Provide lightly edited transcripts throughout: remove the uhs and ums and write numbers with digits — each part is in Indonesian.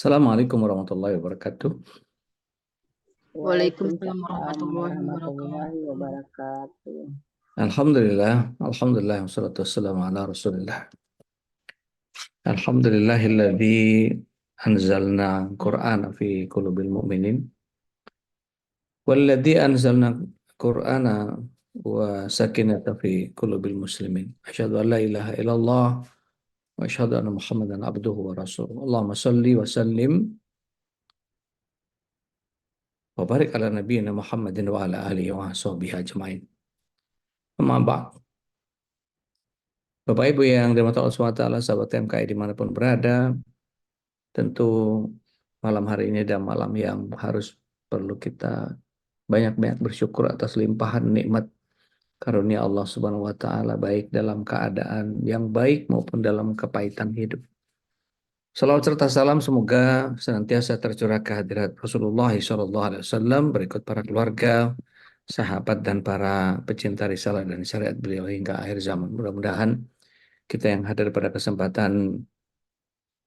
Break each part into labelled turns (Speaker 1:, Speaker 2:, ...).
Speaker 1: Assalamualaikum warahmatullahi wabarakatuh.
Speaker 2: Waalaikumsalam
Speaker 3: Waalaikumsalam
Speaker 2: warahmatullahi
Speaker 3: warahmatullahi
Speaker 2: wabarakatuh.
Speaker 3: wabarakatuh.
Speaker 1: Alhamdulillah, wassalatu wassalamu ala Rasulillah. Alhamdulillahilladzi anzalna Qur'ana fi qulubil mu'minin walladzi anzalna Qur'ana wa sakinata fi qulubil muslimin. Asyhadu an la ilaha illallah wa asyhadu anna Muhammadan abduhu wa rasuluh. Allahumma salli wa sallim wa barik ala nabiyyina Muhammadin wa ala alihi wa sahbihi ajmain. Amma ba'd. Bapak Ibu yang dirahmati Allah SWT, sahabat TMKI dimanapun berada, tentu malam hari ini adalah malam yang harus perlu kita banyak-banyak bersyukur atas limpahan nikmat karunia Allah Subhanahu wa taala, baik dalam keadaan yang baik maupun dalam kepahitan hidup. Salawat serta salam semoga senantiasa tercurah kehadirat Rasulullah SAW, berikut para keluarga, sahabat dan para pecinta risalah dan syariat beliau hingga akhir zaman. Mudah-mudahan kita yang hadir pada kesempatan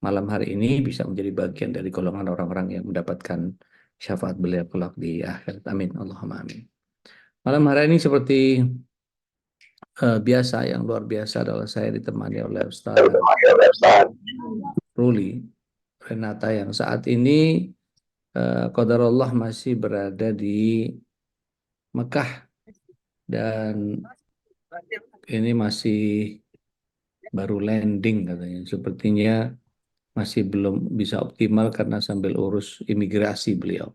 Speaker 1: malam hari ini bisa menjadi bagian dari golongan orang-orang yang mendapatkan syafaat beliau kelak di akhirat. Amin. Allahumma amin. Malam hari ini seperti biasa, yang luar biasa adalah saya ditemani oleh Ustaz Ruli Renata yang saat ini qadarullah masih berada di Mekah dan ini masih baru landing katanya. Sepertinya masih belum bisa optimal karena sambil urus imigrasi beliau.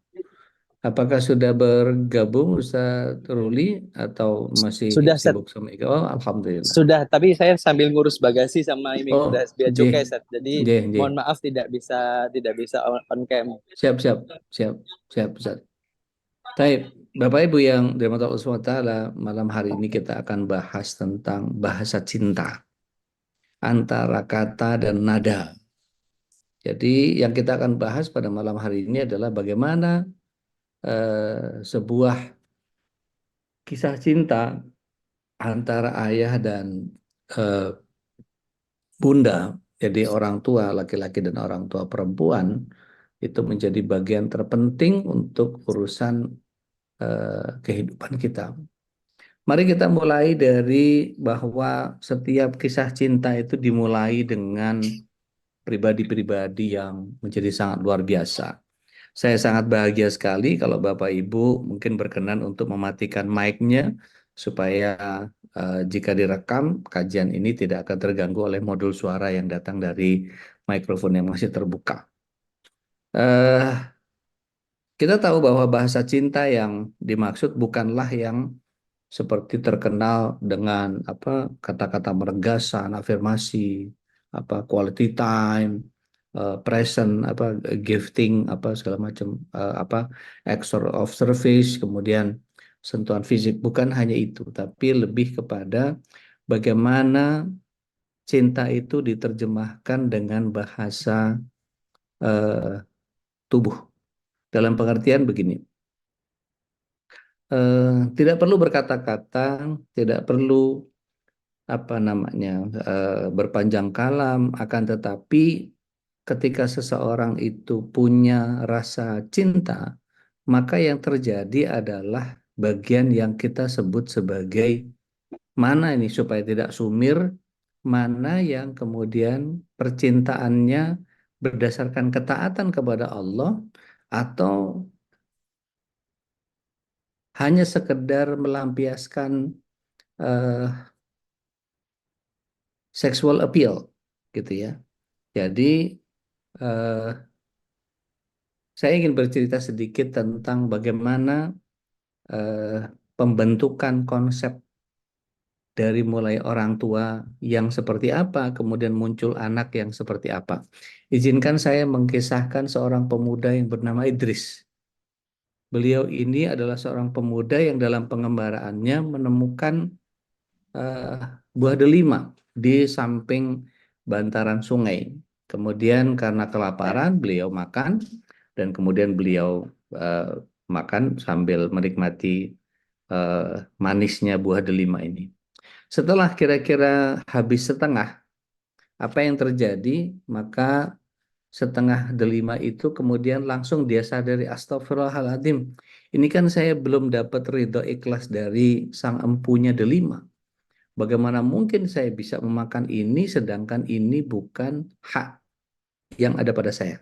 Speaker 1: Apakah sudah bergabung Ustaz Ruli atau masih
Speaker 4: Sudah, Set.
Speaker 1: sibuk sama Ika? Oh, Alhamdulillah.
Speaker 4: Sudah, tapi saya sambil ngurus bagasi sama
Speaker 1: Oh,
Speaker 4: imigrasi bea
Speaker 1: J,
Speaker 4: cukai, Set. Jadi
Speaker 1: J,
Speaker 4: mohon
Speaker 1: J.
Speaker 4: maaf tidak bisa on cam.
Speaker 1: Siap, siap, siap, siap, Ustaz. Baik, Bapak Ibu yang dirahmati Allah SWT, malam hari ini kita akan bahas tentang bahasa cinta antara kata dan nada. Jadi yang kita akan bahas pada malam hari ini adalah bagaimana sebuah kisah cinta antara ayah dan eh, bunda, jadi orang tua laki-laki dan orang tua perempuan, itu menjadi bagian terpenting untuk urusan kehidupan kita. Mari kita mulai dari bahwa setiap kisah cinta itu dimulai dengan pribadi-pribadi yang menjadi sangat luar biasa. Saya sangat bahagia sekali kalau Bapak Ibu mungkin berkenan untuk mematikan mic-nya supaya jika direkam, kajian ini tidak akan terganggu oleh modul suara yang datang dari mikrofon yang masih terbuka. Eh, kita tahu bahwa bahasa cinta yang dimaksud bukanlah yang seperti terkenal dengan apa kata-kata meregasan, afirmasi, apa quality time, present, apa gifting, apa segala macam, apa acts of service, kemudian sentuhan fisik. Bukan hanya itu, tapi lebih kepada bagaimana cinta itu diterjemahkan dengan bahasa eh, tubuh. Dalam pengertian begini, eh, tidak perlu berkata-kata, tidak perlu apa namanya berpanjang kalam, akan tetapi ketika seseorang itu punya rasa cinta, maka yang terjadi adalah bagian yang kita sebut sebagai mana ini supaya tidak sumir, mana yang kemudian percintaannya berdasarkan ketaatan kepada Allah atau hanya sekedar melampiaskan eh, sexual appeal gitu ya. Jadi eh, saya ingin bercerita sedikit tentang bagaimana eh, pembentukan konsep dari mulai orang tua yang seperti apa, kemudian muncul anak yang seperti apa. Izinkan saya mengkisahkan seorang pemuda yang bernama Idris. Beliau ini adalah seorang pemuda yang dalam pengembaraannya menemukan eh, buah delima di samping bantaran sungai. Kemudian karena kelaparan beliau makan dan kemudian beliau eh, makan sambil menikmati eh, manisnya buah delima ini. Setelah kira-kira habis setengah, apa yang terjadi? Maka setengah delima itu kemudian langsung dia sadari astagfirullahaladzim. Ini kan saya belum dapat ridho ikhlas dari sang empunya delima. Bagaimana mungkin saya bisa memakan ini sedangkan ini bukan hak yang ada pada saya.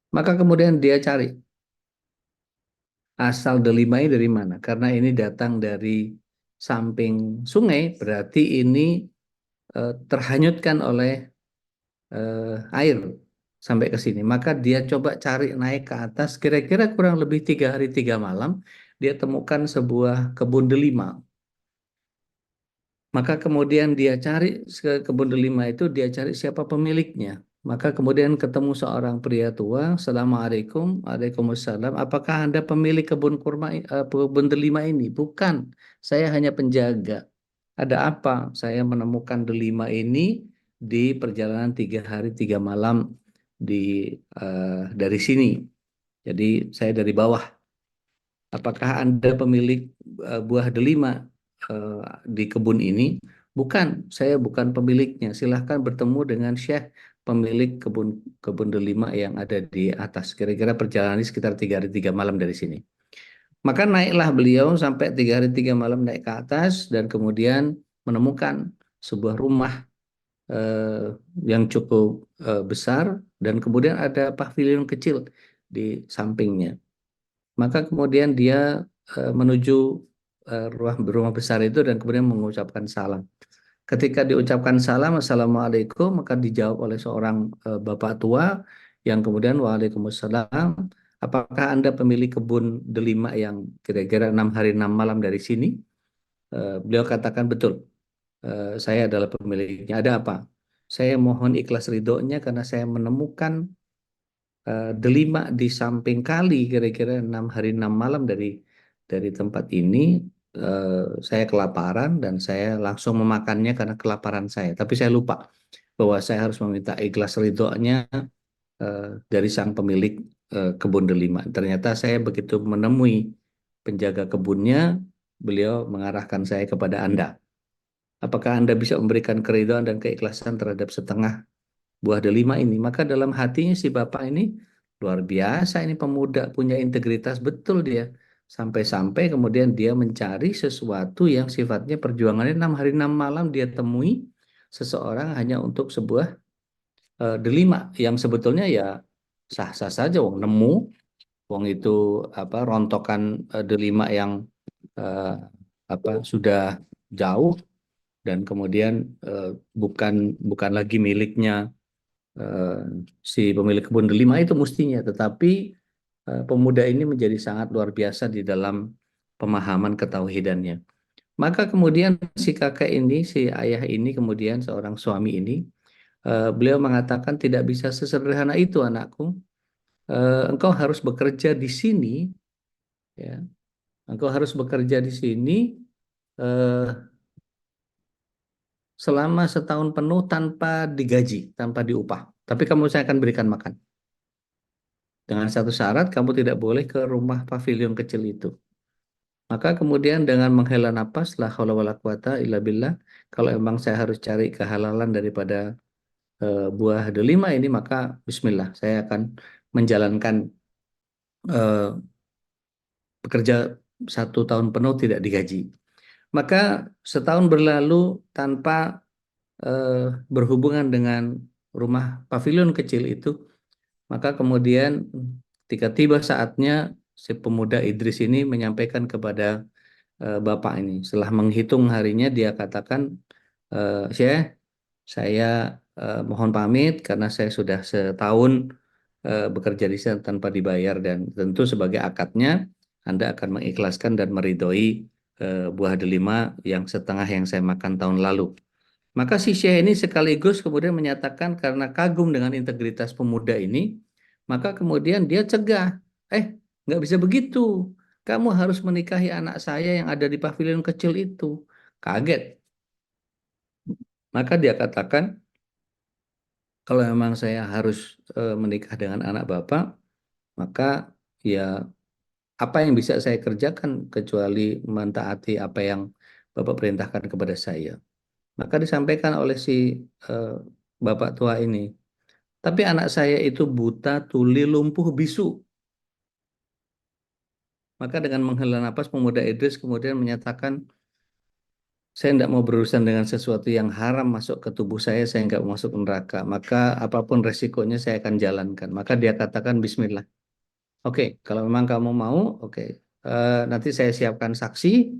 Speaker 1: Maka kemudian dia cari asal delima ini dari mana. Karena ini datang dari samping sungai, berarti ini terhanyutkan oleh air sampai ke sini. Maka dia coba cari naik ke atas, kira-kira kurang lebih 3 hari 3 malam, dia temukan sebuah kebun delima. Maka kemudian dia cari ke kebun delima itu, dia cari siapa pemiliknya. Maka kemudian ketemu seorang pria tua, Assalamualaikum, Waalaikumsalam, apakah Anda pemilik kebun kurma, kebun delima ini? Bukan, saya hanya penjaga. Ada apa? Saya menemukan delima ini di perjalanan 3 hari 3 malam di dari sini. Jadi saya dari bawah. Apakah Anda pemilik buah delima eh, di kebun ini? Bukan, saya bukan pemiliknya. Silahkan bertemu dengan Syekh pemilik kebun kebun delima yang ada di atas. Kira-kira perjalanan ini sekitar 3 hari 3 malam dari sini. Maka naiklah beliau sampai 3 hari 3 malam naik ke atas dan kemudian menemukan sebuah rumah eh, yang cukup besar dan kemudian ada pavilion kecil di sampingnya. Maka kemudian dia menuju rumah besar itu dan kemudian mengucapkan salam. Ketika diucapkan salam, Assalamualaikum, maka dijawab oleh seorang bapak tua yang kemudian Waalaikumsalam, apakah Anda pemilik kebun delima yang kira-kira 6 hari 6 malam dari sini? Beliau katakan betul, saya adalah pemiliknya. Ada apa? Saya mohon ikhlas ridhonya karena saya menemukan delima di samping kali kira-kira 6 hari 6 malam dari tempat ini. Saya kelaparan dan saya langsung memakannya karena kelaparan saya. Tapi saya lupa bahwa saya harus meminta ikhlas ridhonya dari sang pemilik kebun delima. Ternyata saya begitu menemui penjaga kebunnya, beliau mengarahkan saya kepada Anda. Apakah Anda bisa memberikan keridhaan dan keikhlasan terhadap setengah buah delima ini? Maka dalam hatinya si bapak ini luar biasa, ini pemuda punya integritas betul dia. Sampai-sampai kemudian dia mencari sesuatu yang sifatnya perjuangannya 6 hari 6 malam dia temui seseorang hanya untuk sebuah delima yang sebetulnya ya sah-sah saja, wong nemu, wong itu apa rontokan delima yang eh, apa sudah jauh dan kemudian eh, bukan bukan lagi miliknya eh, si pemilik kebun delima itu mestinya, tetapi pemuda ini menjadi sangat luar biasa di dalam pemahaman ketauhidannya. Maka kemudian si kakek ini, si ayah ini, kemudian seorang suami ini, beliau mengatakan tidak bisa sesederhana itu anakku. Engkau harus bekerja di sini, ya. Engkau harus bekerja di sini eh, selama setahun penuh tanpa digaji, tanpa diupah. Tapi kamu saya akan berikan makan. Dengan satu syarat, kamu tidak boleh ke rumah pavilion kecil itu. Maka kemudian dengan menghela napas, la haula wala quwata illa billah, kalau emang saya harus cari kehalalan daripada buah delima ini, maka bismillah, saya akan menjalankan eh, bekerja 1 tahun penuh tidak digaji. Maka setahun berlalu tanpa eh, berhubungan dengan rumah pavilion kecil itu, maka kemudian ketika tiba saatnya si pemuda Idris ini menyampaikan kepada bapak ini. Setelah menghitung harinya dia katakan, Syekh, saya mohon pamit karena saya sudah setahun bekerja di sana tanpa dibayar dan tentu sebagai akadnya Anda akan mengikhlaskan dan meridhoi buah delima yang setengah yang saya makan tahun lalu. Maka si Syekh ini sekaligus kemudian menyatakan karena kagum dengan integritas pemuda ini, maka kemudian dia cegah, nggak bisa begitu. Kamu harus menikahi anak saya yang ada di pavilion kecil itu. Kaget. Maka dia katakan, kalau memang saya harus menikah dengan anak bapak, maka ya apa yang bisa saya kerjakan kecuali mentaati apa yang bapak perintahkan kepada saya. Maka disampaikan oleh si eh, bapak tua ini, Tapi anak saya itu buta, tuli, lumpuh, bisu. Maka dengan menghela napas, pemuda Idris kemudian menyatakan, saya tidak mau berurusan dengan sesuatu yang haram masuk ke tubuh saya nggak mau masuk neraka. Maka apapun resikonya saya akan jalankan. Maka dia katakan Bismillah. Oke, kalau memang kamu mau, oke. Nanti saya siapkan saksi.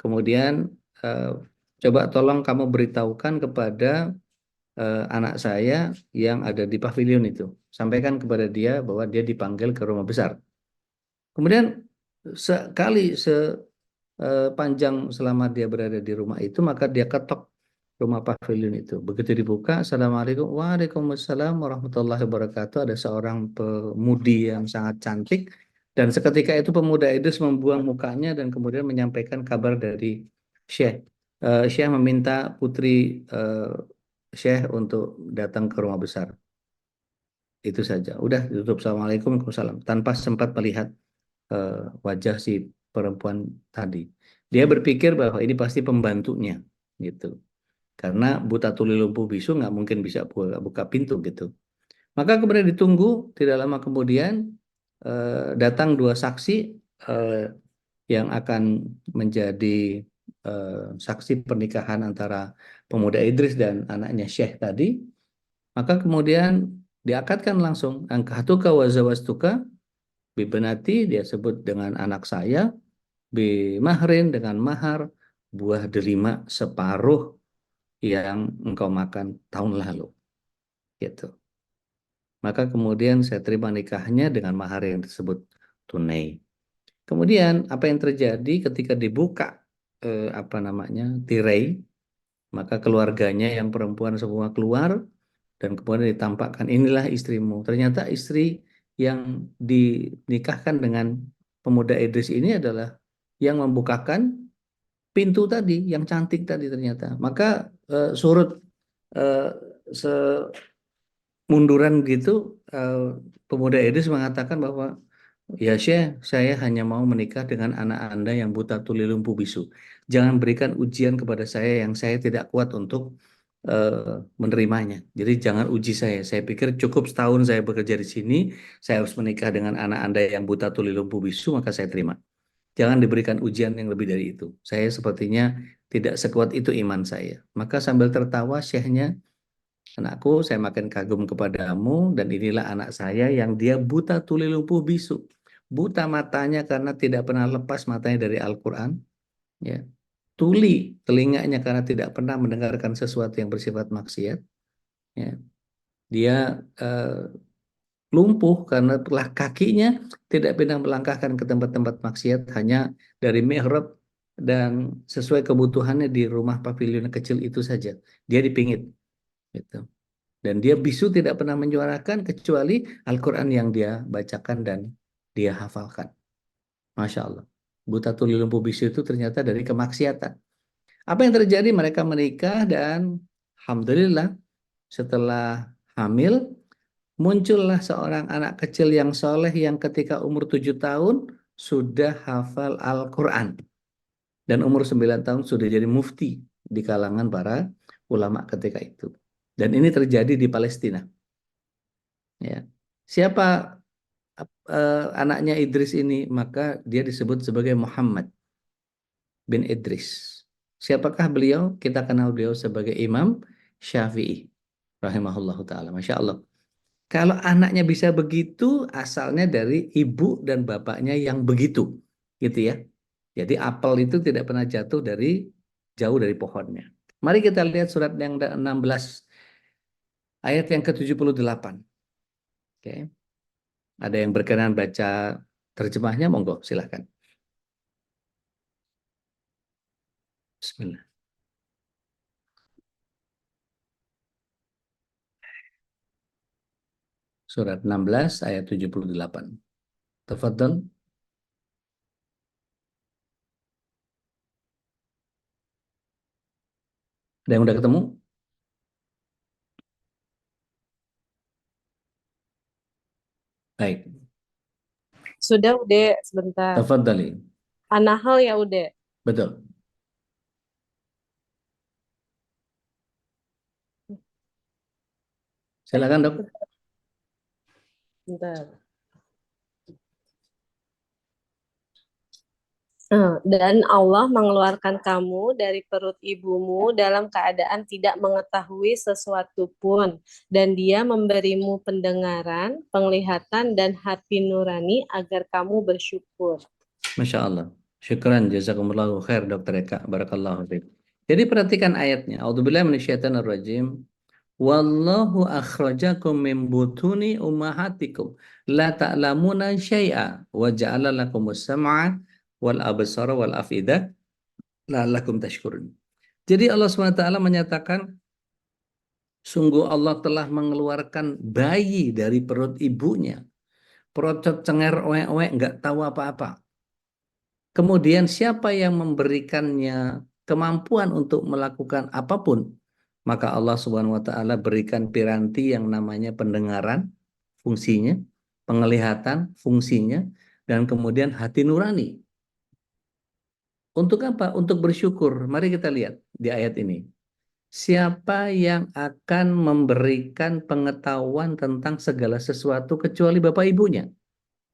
Speaker 1: Kemudian eh, coba tolong kamu beritahukan kepada anak saya yang ada di pavilion itu. Sampaikan kepada dia bahwa dia dipanggil ke rumah besar. Kemudian sekali panjang selama dia berada di rumah itu, maka dia ketok rumah pavilion itu. Begitu dibuka, Assalamualaikum, Waalaikumsalam warahmatullahi wabarakatuh. Ada seorang pemudi yang sangat cantik. Dan seketika itu pemuda Idris membuang mukanya dan kemudian menyampaikan kabar dari Syekh. Syekh meminta putri Syekh untuk datang ke rumah besar. Itu saja. Udah ditutup. Assalamualaikum, Waalaikumsalam. Tanpa sempat melihat eh, wajah si perempuan tadi. Dia berpikir bahwa ini pasti pembantunya, gitu. Karena buta tuli lumpuh bisu nggak mungkin bisa buka pintu gitu. Maka kemudian ditunggu, tidak lama kemudian datang dua saksi eh, yang akan menjadi eh, saksi pernikahan antara pemuda Idris dan anaknya Syekh tadi. Maka kemudian diakadkan langsung angkahtuka wa zawastuka bibenati, dia sebut dengan anak saya, bimahrin dengan mahar buah delima separuh yang engkau makan tahun lalu, gitu. Maka kemudian saya terima nikahnya dengan mahar yang disebut tunai. Kemudian apa yang terjadi ketika dibuka apa namanya tirai, maka keluarganya yang perempuan semua keluar dan kemudian ditampakkan inilah istrimu. Ternyata istri yang dinikahkan dengan pemuda Idris ini adalah yang membukakan pintu tadi, yang cantik tadi ternyata. Maka surut eh, semunduran gitu, eh, pemuda Idris mengatakan bahwa ya Syekh, saya hanya mau menikah dengan anak Anda yang buta tuli lumpuh bisu. Jangan berikan ujian kepada saya yang saya tidak kuat untuk menerimanya. Jadi jangan uji saya. Saya pikir cukup setahun saya bekerja di sini, saya harus menikah dengan anak Anda yang buta tuli lumpuh bisu, maka saya terima. Jangan diberikan ujian yang lebih dari itu. Saya sepertinya tidak sekuat itu iman saya. Maka sambil tertawa syekhnya, anakku, saya makin kagum kepadamu dan inilah anak saya yang dia buta tuli lumpuh bisu. Buta matanya karena tidak pernah lepas matanya dari Al-Quran. Ya. Tuli telinganya karena tidak pernah mendengarkan sesuatu yang bersifat maksiat. Ya. Dia eh, lumpuh karena telah kakinya tidak pernah melangkahkan ke tempat-tempat maksiat, hanya dari mihrab dan sesuai kebutuhannya di rumah pavilion kecil itu saja. Dia dipingit, gitu. Dan dia bisu tidak pernah menyuarakan kecuali Al-Quran yang dia bacakan dan dia hafalkan. Masya Allah. Buta tuli lumpuh bisu itu ternyata dari kemaksiatan. Apa yang terjadi? Mereka menikah dan Alhamdulillah setelah hamil muncullah seorang anak kecil yang soleh yang ketika umur 7 tahun sudah hafal Al-Quran. Dan umur 9 tahun sudah jadi mufti di kalangan para ulama ketika itu. Dan ini terjadi di Palestina. Ya. Siapa anaknya Idris ini? Maka dia disebut sebagai Muhammad bin Idris. Siapakah beliau? Kita kenal beliau sebagai Imam Syafi'i. Rahimahullahu ta'ala. Masya Allah. Kalau anaknya bisa begitu, asalnya dari ibu dan bapaknya yang begitu, gitu ya. Jadi apel itu tidak pernah jatuh dari jauh dari pohonnya. Mari kita lihat surat yang 16 ayat yang ke-78. Oke. Ada yang berkenan baca terjemahnya, monggo silahkan. Bismillah. Surat 16 ayat 78. Tafadhal. Ada yang udah ketemu? Baik.
Speaker 2: Sudah udah sebentar.
Speaker 1: Tafadhali.
Speaker 2: Anahal ya udah.
Speaker 1: Betul. Silakan, Dok.
Speaker 2: Bentar. Dan Allah mengeluarkan kamu dari perut ibumu dalam keadaan tidak mengetahui sesuatu pun, dan Dia memberimu pendengaran, penglihatan, dan hati nurani agar kamu bersyukur.
Speaker 1: Masya Allah. Syukran, jazakumullahu khair, Dr. Eka. Barakallahu fiik. Jadi perhatikan ayatnya. A'udzubillahi minasyaitonirrajim. Wallahu akhrajakum min butuni ummahatikum la ta'lamuna syai'a wa ja'ala lakumus sam'a wal absara wal afidah la'allakum tashkurun. Jadi Allah SWT menyatakan, sungguh Allah telah mengeluarkan bayi dari perut ibunya. Perocot cenger oek-oek nggak tahu apa-apa. Kemudian siapa yang memberikannya kemampuan untuk melakukan apapun, maka Allah Subhanahu wa taala berikan piranti yang namanya pendengaran, fungsinya, penglihatan, fungsinya, dan kemudian hati nurani. Untuk apa? Untuk bersyukur. Mari kita lihat di ayat ini. Siapa yang akan memberikan pengetahuan tentang segala sesuatu kecuali bapak ibunya?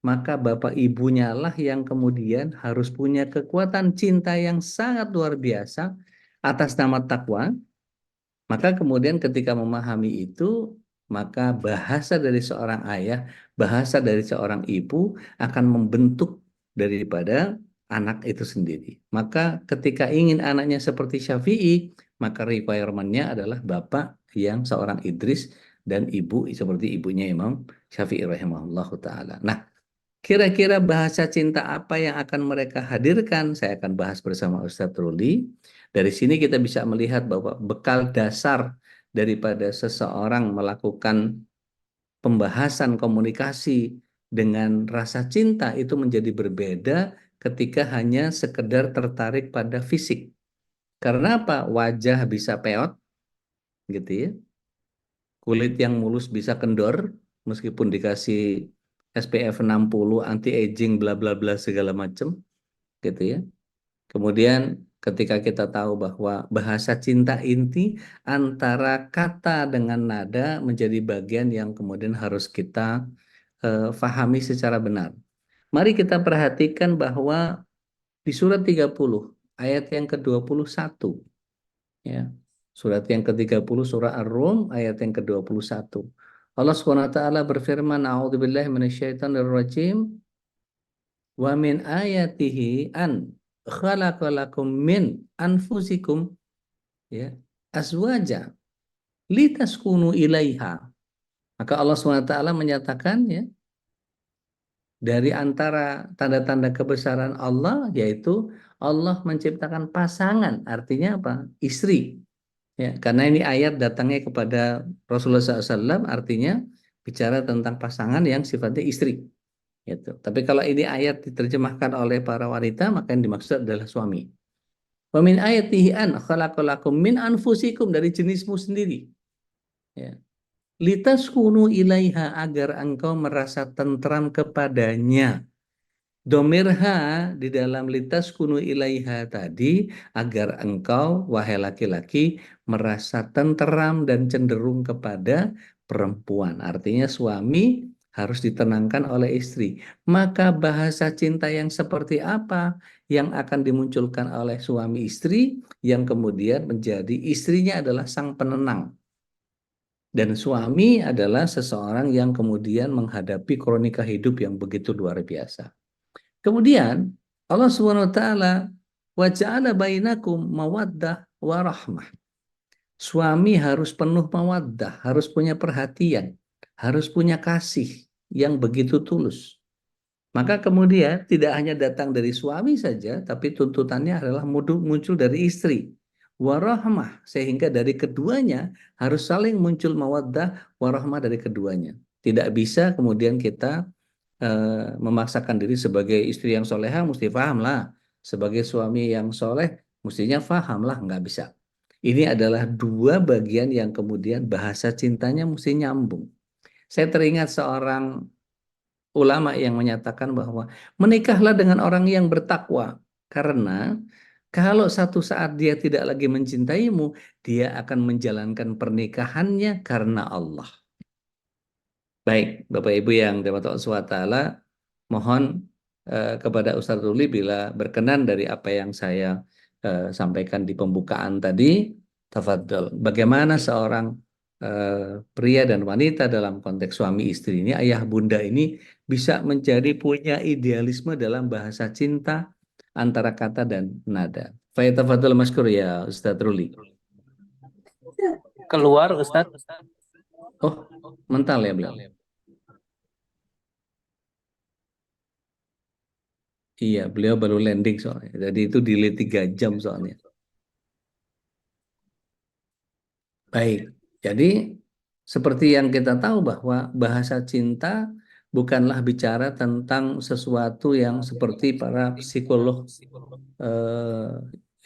Speaker 1: Maka bapak ibunya lah yang kemudian harus punya kekuatan cinta yang sangat luar biasa atas nama takwa. Maka kemudian ketika memahami itu, maka bahasa dari seorang ayah, bahasa dari seorang ibu akan membentuk daripada anak itu sendiri. Maka ketika ingin anaknya seperti Syafi'i, maka requirement-nya adalah bapak yang seorang Idris dan ibu seperti ibunya Imam Syafi'i rahimahullahu taala. Nah, kira-kira bahasa cinta apa yang akan mereka hadirkan? Saya akan bahas bersama Ustadz Ruli. Dari sini kita bisa melihat bahwa bekal dasar daripada seseorang melakukan pembahasan komunikasi dengan rasa cinta itu menjadi berbeda ketika hanya sekedar tertarik pada fisik. Karena apa? Wajah bisa peot, gitu ya. Kulit yang mulus bisa kendor, meskipun dikasih SPF 60, anti-aging, bla bla bla segala macam, gitu ya. Kemudian ketika kita tahu bahwa bahasa cinta inti antara kata dengan nada menjadi bagian yang kemudian harus kita fahami secara benar. Mari kita perhatikan bahwa di surat 30 ayat yang ke-21, ya. Surat yang ke-30 surah Ar-Rum ayat yang ke-21. Allah Subhanahu wa taala berfirman, A'udzubillahi minasyaitonirrajim. Wa min ayatihi an khalaqalakum min anfusikum, ya, azwaja litaskunu ilaiha. Maka Allah SWT menyatakan, ya, dari antara tanda-tanda kebesaran Allah yaitu Allah menciptakan pasangan, artinya apa? Istri. Ya, karena ini ayat datangnya kepada Rasulullah SAW, artinya bicara tentang pasangan yang sifatnya istri. Gitu. Tapi kalau ini ayat diterjemahkan oleh para wanita, maka yang dimaksud adalah suami. Wa min ayatihi an khalaqalakum min anfusikum, dari jenismu sendiri. Ya. Litaskunu ilaiha, agar engkau merasa tentram kepadanya. Domirha di dalam litaskunu ilaiha tadi, agar engkau, wahai laki-laki, merasa tenteram dan cenderung kepada perempuan. Artinya suami harus ditenangkan oleh istri. Maka bahasa cinta yang seperti apa yang akan dimunculkan oleh suami istri yang kemudian menjadi istrinya adalah sang penenang. Dan suami adalah seseorang yang kemudian menghadapi kronika hidup yang begitu luar biasa. Kemudian Allah Subhanahu wa taala wa ja'ala bainakum mawaddah wa rahmah. Suami harus penuh mawaddah, harus punya perhatian, harus punya kasih yang begitu tulus. Maka kemudian tidak hanya datang dari suami saja, tapi tuntutannya adalah muncul dari istri. Warahmah, sehingga dari keduanya harus saling muncul mawaddah warahmah dari keduanya. Tidak bisa kemudian kita memaksakan diri sebagai istri yang soleha, mesti paham lah. Sebagai suami yang soleh, mestinya paham lah, nggak bisa. Ini adalah dua bagian yang kemudian bahasa cintanya mesti nyambung. Saya teringat seorang ulama yang menyatakan bahwa menikahlah dengan orang yang bertakwa, karena kalau satu saat dia tidak lagi mencintaimu, dia akan menjalankan pernikahannya karena Allah. Baik, Bapak Ibu yang dirahmati Allah SWT, mohon kepada Ustadz Ruli bila berkenan dari apa yang saya sampaikan di pembukaan tadi, tafadhol. Bagaimana seorang pria dan wanita dalam konteks suami istri ini, ayah bunda ini bisa menjadi punya idealisme dalam bahasa cinta antara kata dan nada. Fayyatafadhol maskur ya Ustadz Ruli.
Speaker 4: Keluar Ustadz.
Speaker 1: Oh, mental ya beliau. Iya, beliau baru landing soalnya. Jadi itu delay 3 jam soalnya. Baik, jadi seperti yang kita tahu bahwa bahasa cinta bukanlah bicara tentang sesuatu yang seperti para psikolog eh,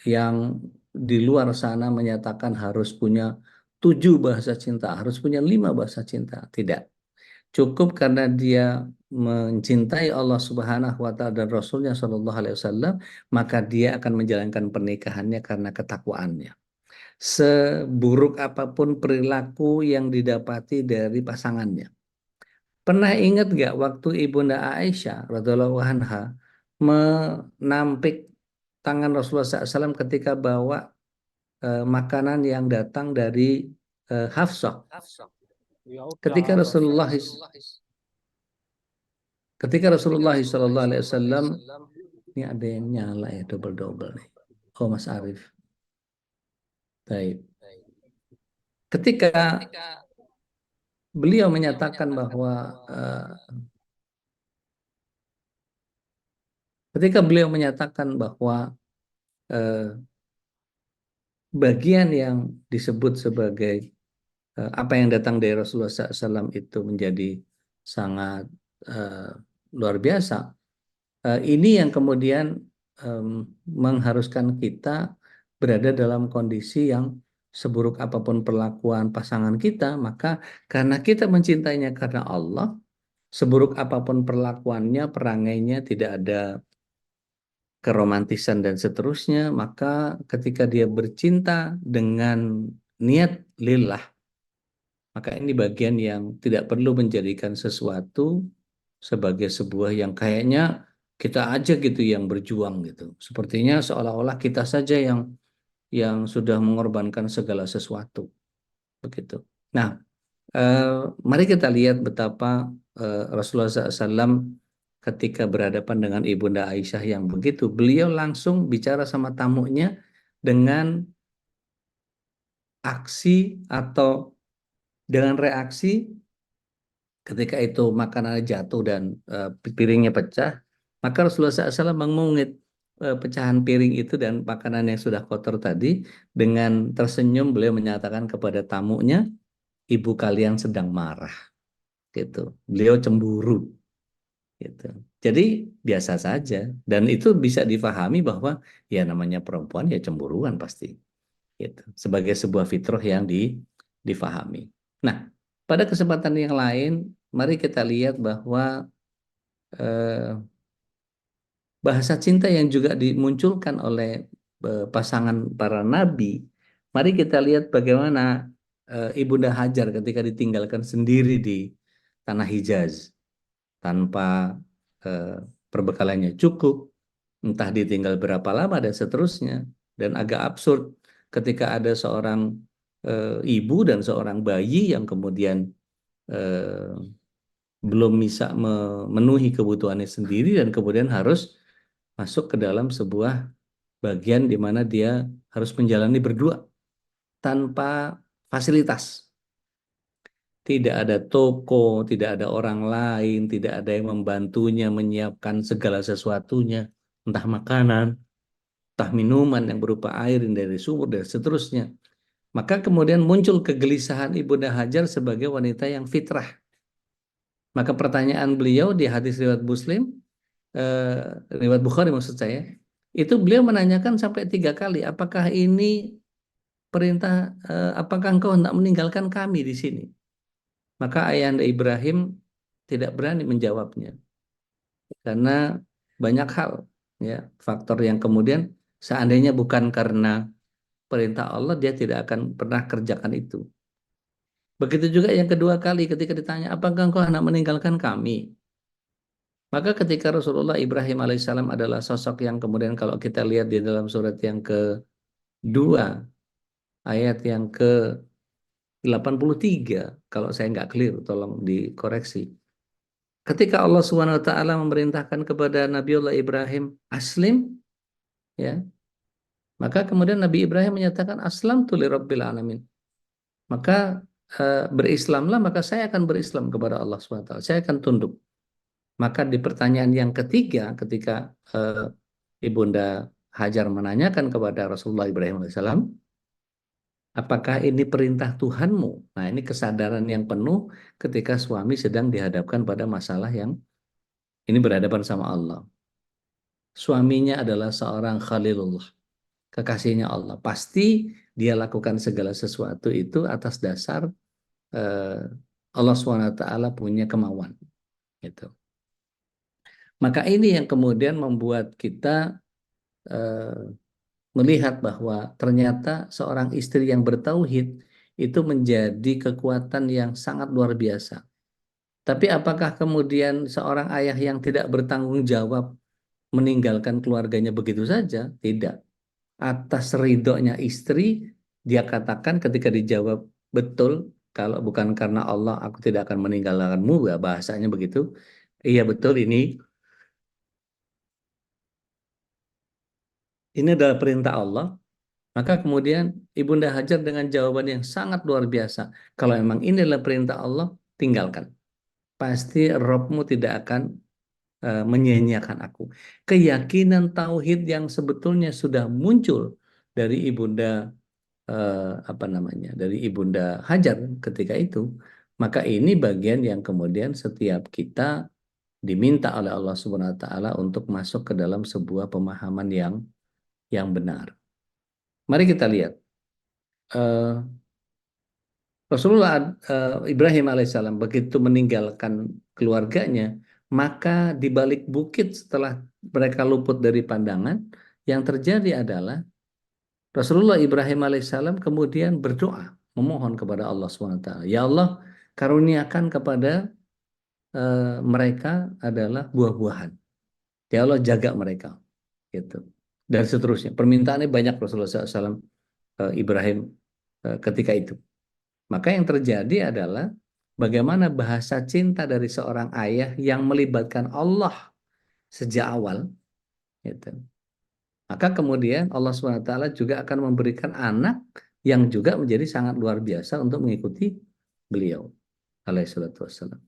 Speaker 1: yang di luar sana menyatakan harus punya 7 bahasa cinta, harus punya 5 bahasa cinta. Tidak. Cukup karena dia mencintai Allah Subhanahu wa taala dan Rasulnya Shallallahu alaihi wasallam, maka dia akan menjalankan pernikahannya karena ketakwaannya. Seburuk apapun perilaku yang didapati dari pasangannya. Pernah ingat gak waktu Ibunda Aisyah radhiallahu anha menampik tangan Rasulullah SAW ketika bawa makanan yang datang dari Hafsah.
Speaker 4: Ya
Speaker 1: Ketika
Speaker 4: udah.
Speaker 1: Rasulullah Shallallahu Alaihi Wasallam, ini ada yang nyala ya double-double nih. Oh Mas Arif. Baik. Ketika beliau menyatakan bahwa ketika beliau menyatakan bahwa bagian yang disebut sebagai apa yang datang dari Rasulullah SAW itu menjadi sangat luar biasa. Ini yang kemudian mengharuskan kita berada dalam kondisi yang seburuk apapun perlakuan pasangan kita, maka karena kita mencintainya karena Allah, seburuk apapun perlakuannya, perangainya, tidak ada keromantisan dan seterusnya, maka ketika dia bercinta dengan niat lillah, maka ini bagian yang tidak perlu menjadikan sesuatu sebagai sebuah yang kayaknya kita aja gitu yang berjuang gitu. Sepertinya seolah-olah kita saja yang sudah mengorbankan segala sesuatu begitu. Nah, eh, mari kita lihat betapa Rasulullah SAW ketika berhadapan dengan Ibunda Aisyah yang begitu, beliau langsung bicara sama tamunya dengan aksi atau dengan reaksi ketika itu makanannya jatuh dan piringnya pecah, maka Rasulullah SAW mengungit pecahan piring itu dan makanan yang sudah kotor tadi dengan tersenyum beliau menyatakan kepada tamunya, ibu kalian sedang marah, gitu. Beliau cemburu, gitu. Jadi biasa saja dan itu bisa difahami bahwa ya namanya perempuan ya cemburuan pasti, gitu. Sebagai sebuah fitrah yang difahami. Nah, pada kesempatan yang lain, mari kita lihat bahwa eh, bahasa cinta yang juga dimunculkan oleh pasangan para nabi. Mari kita lihat bagaimana Ibunda Hajar ketika ditinggalkan sendiri di tanah Hijaz tanpa eh, perbekalannya cukup, entah ditinggal berapa lama dan seterusnya. Dan agak absurd ketika ada seorang ibu dan seorang bayi yang kemudian eh, belum bisa memenuhi kebutuhannya sendiri dan kemudian harus masuk ke dalam sebuah bagian di mana dia harus menjalani berdua tanpa fasilitas. Tidak ada toko, tidak ada orang lain, tidak ada yang membantunya menyiapkan segala sesuatunya, entah makanan, entah minuman yang berupa air dari sumur dan seterusnya. Maka kemudian muncul kegelisahan Ibunda Hajar sebagai wanita yang fitrah. Maka pertanyaan beliau di hadis riwayat Muslim, riwayat Bukhari maksud saya, itu beliau menanyakan sampai 3 kali, apakah ini perintah, apakah engkau hendak meninggalkan kami di sini? Maka ayahanda Ibrahim tidak berani menjawabnya karena banyak hal, ya, faktor yang kemudian seandainya bukan karena perintah Allah dia tidak akan pernah kerjakan itu. Begitu juga yang kedua kali ketika ditanya, apakah engkau hendak meninggalkan kami? Maka ketika Rasulullah Ibrahim alaihissalam adalah sosok yang kemudian kalau kita lihat di dalam surat yang kedua, ayat yang ke-83, kalau saya nggak clear, tolong dikoreksi. Ketika Allah Subhanahu wa taala memerintahkan kepada Nabiullah Ibrahim aslim, ya, maka kemudian Nabi Ibrahim menyatakan aslamtu lirabbil alamin. Maka berislamlah, maka saya akan berislam kepada Allah Subhanahu wa taala. Saya akan tunduk. Maka di pertanyaan yang ketiga, ketika Ibunda Hajar menanyakan kepada Rasulullah Ibrahim alaihissalam, apakah ini perintah Tuhanmu? Nah, ini kesadaran yang penuh ketika suami sedang dihadapkan pada masalah yang ini berhadapan sama Allah. Suaminya adalah seorang Khalilullah, kekasihnya Allah. Pasti dia lakukan segala sesuatu itu atas dasar eh, Allah SWT punya kemauan. Gitu. Maka ini yang kemudian membuat kita eh, melihat bahwa ternyata seorang istri yang bertauhid itu menjadi kekuatan yang sangat luar biasa. Tapi apakah kemudian seorang ayah yang tidak bertanggung jawab meninggalkan keluarganya begitu saja? Tidak. Atas ridhonya istri, dia katakan ketika dijawab, betul, kalau bukan karena Allah, aku tidak akan meninggalkanmu, bahasanya begitu. Iya betul, ini adalah perintah Allah. Maka kemudian Ibunda Hajar dengan jawaban yang sangat luar biasa. Kalau memang ini adalah perintah Allah, tinggalkan. Pasti Robmu tidak akan menyia-nyiakan aku. Keyakinan tauhid yang sebetulnya sudah muncul dari Ibunda apa namanya, dari Ibunda Hajar ketika itu, maka ini bagian yang kemudian setiap kita diminta oleh Allah Subhanahu wa taala untuk masuk ke dalam sebuah pemahaman yang benar. Mari kita lihat Rasulullah Ibrahim alaihissalam begitu meninggalkan keluarganya, maka di balik bukit setelah mereka luput dari pandangan, yang terjadi adalah Rasulullah Ibrahim alaihissalam kemudian berdoa, memohon kepada Allah SWT. Ya Allah, karuniakan kepada mereka adalah buah-buahan. Ya Allah, jaga mereka. Gitu. Dan seterusnya. Permintaannya banyak Rasulullah SAW Ibrahim ketika itu. Maka yang terjadi adalah bagaimana bahasa cinta dari seorang ayah yang melibatkan Allah sejak awal. Gitu. Maka kemudian Allah SWT juga akan memberikan anak yang juga menjadi sangat luar biasa untuk mengikuti beliau. Alaihissalatu wassalam.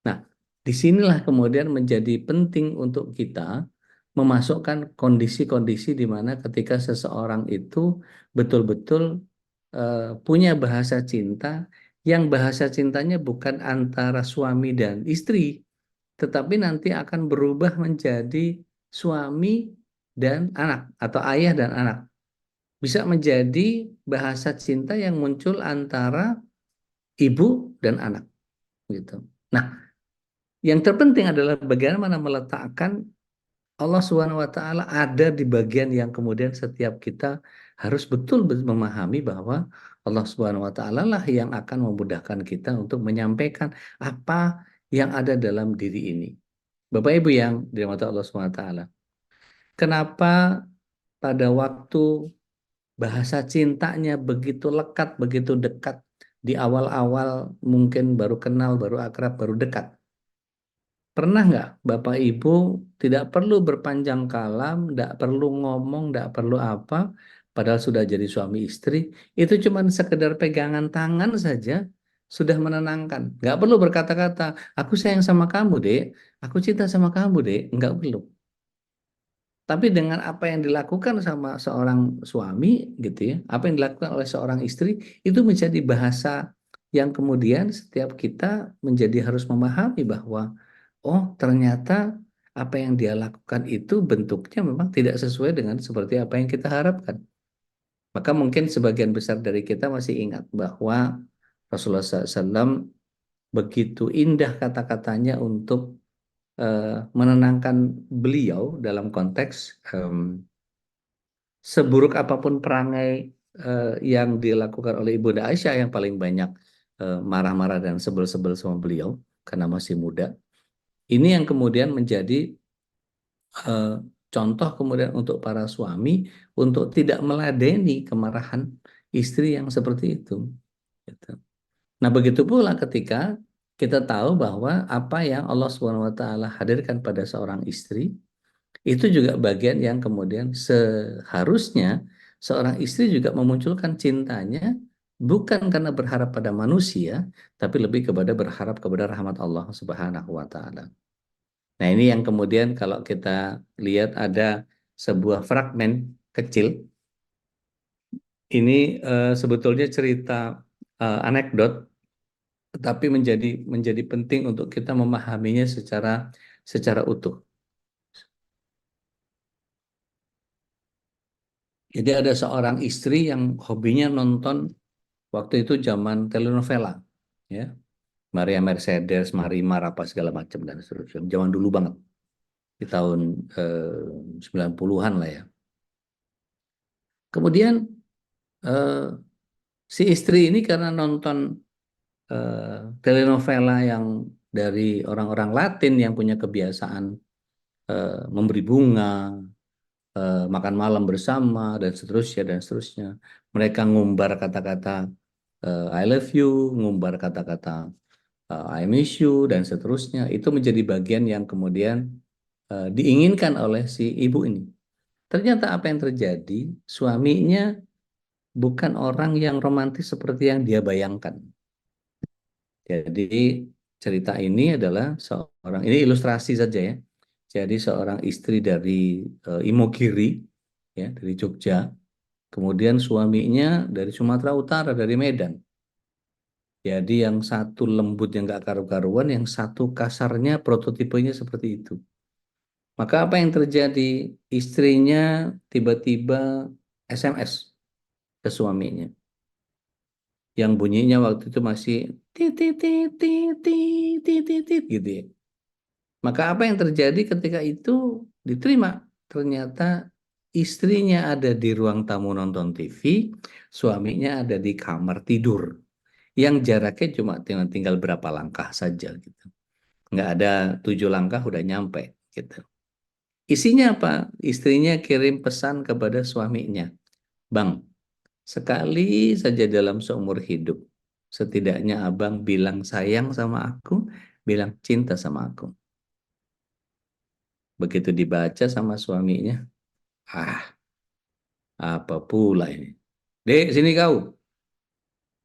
Speaker 1: Nah, disinilah kemudian menjadi penting untuk kita memasukkan kondisi-kondisi di mana ketika seseorang itu betul-betul punya bahasa cinta, yang bahasa cintanya bukan antara suami dan istri, tetapi nanti akan berubah menjadi suami dan anak, atau ayah dan anak. Bisa menjadi bahasa cinta yang muncul antara ibu dan anak. Gitu. Nah, yang terpenting adalah bagaimana meletakkan Allah Subhanahu wa taala ada di bagian yang kemudian setiap kita harus betul memahami bahwa Allah Subhanahu wa taala lah yang akan memudahkan kita untuk menyampaikan apa yang ada dalam diri ini. Bapak Ibu yang dirahmati Allah Subhanahu wa taala. Kenapa pada waktu bahasa cintanya begitu lekat, begitu dekat di awal-awal mungkin baru kenal, baru akrab, baru dekat. Pernah nggak Bapak Ibu tidak perlu berpanjang kalam, tidak perlu ngomong, tidak perlu apa, padahal sudah jadi suami istri, itu cuma sekedar pegangan tangan saja sudah menenangkan. Nggak perlu berkata-kata, aku sayang sama kamu dek, aku cinta sama kamu dek, nggak perlu. Tapi dengan apa yang dilakukan sama seorang suami gitu ya, apa yang dilakukan oleh seorang istri itu menjadi bahasa yang kemudian setiap kita menjadi harus memahami bahwa oh ternyata apa yang dia lakukan itu bentuknya memang tidak sesuai dengan seperti apa yang kita harapkan. Maka mungkin sebagian besar dari kita masih ingat bahwa Rasulullah SAW begitu indah kata-katanya untuk menenangkan beliau dalam konteks seburuk apapun perangai yang dilakukan oleh Ibunda Aisyah yang paling banyak marah-marah dan sebel-sebel sama beliau karena masih muda. Ini yang kemudian menjadi eh, contoh kemudian untuk para suami untuk tidak meladeni kemarahan istri yang seperti itu. Gitu. Nah, begitu pula ketika kita tahu bahwa apa yang Allah Subhanahu wa taala hadirkan pada seorang istri itu juga bagian yang kemudian seharusnya seorang istri juga memunculkan cintanya bukan karena berharap pada manusia, tapi lebih kepada berharap kepada rahmat Allah Subhanahu wa taala. Nah, ini yang kemudian kalau kita lihat ada sebuah fragmen kecil, ini sebetulnya cerita anekdot, tetapi menjadi penting untuk kita memahaminya secara utuh. Jadi ada seorang istri yang hobinya nonton waktu itu zaman telenovela, ya, Maria Mercedes, Marimar apa segala macam dan seterusnya. Zaman dulu banget di tahun 90-an lah ya. Kemudian eh, si istri ini karena nonton telenovela yang dari orang-orang Latin yang punya kebiasaan memberi bunga, makan malam bersama dan seterusnya dan seterusnya. Mereka ngumbar kata-kata I love you, ngumbar kata-kata I miss you dan seterusnya. Itu menjadi bagian yang kemudian diinginkan oleh si ibu ini. Ternyata apa yang terjadi? Suaminya bukan orang yang romantis seperti yang dia bayangkan. Jadi cerita ini adalah seorang, ini ilustrasi saja ya. Jadi seorang istri dari Imogiri, ya, dari Jogja. Kemudian suaminya dari Sumatera Utara, dari Medan. Jadi yang satu lembut yang gak karu-karuan, yang satu kasarnya prototipenya seperti itu. Maka apa yang terjadi? Istrinya tiba-tiba SMS ke suaminya. Yang bunyinya waktu itu masih tit tit tit tit tit tit tit gitu ya. Maka apa yang terjadi ketika itu diterima? Ternyata istrinya ada di ruang tamu nonton TV, suaminya ada di kamar tidur. Yang jaraknya cuma tinggal berapa langkah saja gitu. Nggak ada 7 langkah udah nyampe gitu. Isinya apa? Istrinya kirim pesan kepada suaminya. Bang, sekali saja dalam seumur hidup, setidaknya abang bilang sayang sama aku, bilang cinta sama aku. Begitu dibaca sama suaminya, ah, apa pula ini? Dek, sini kau.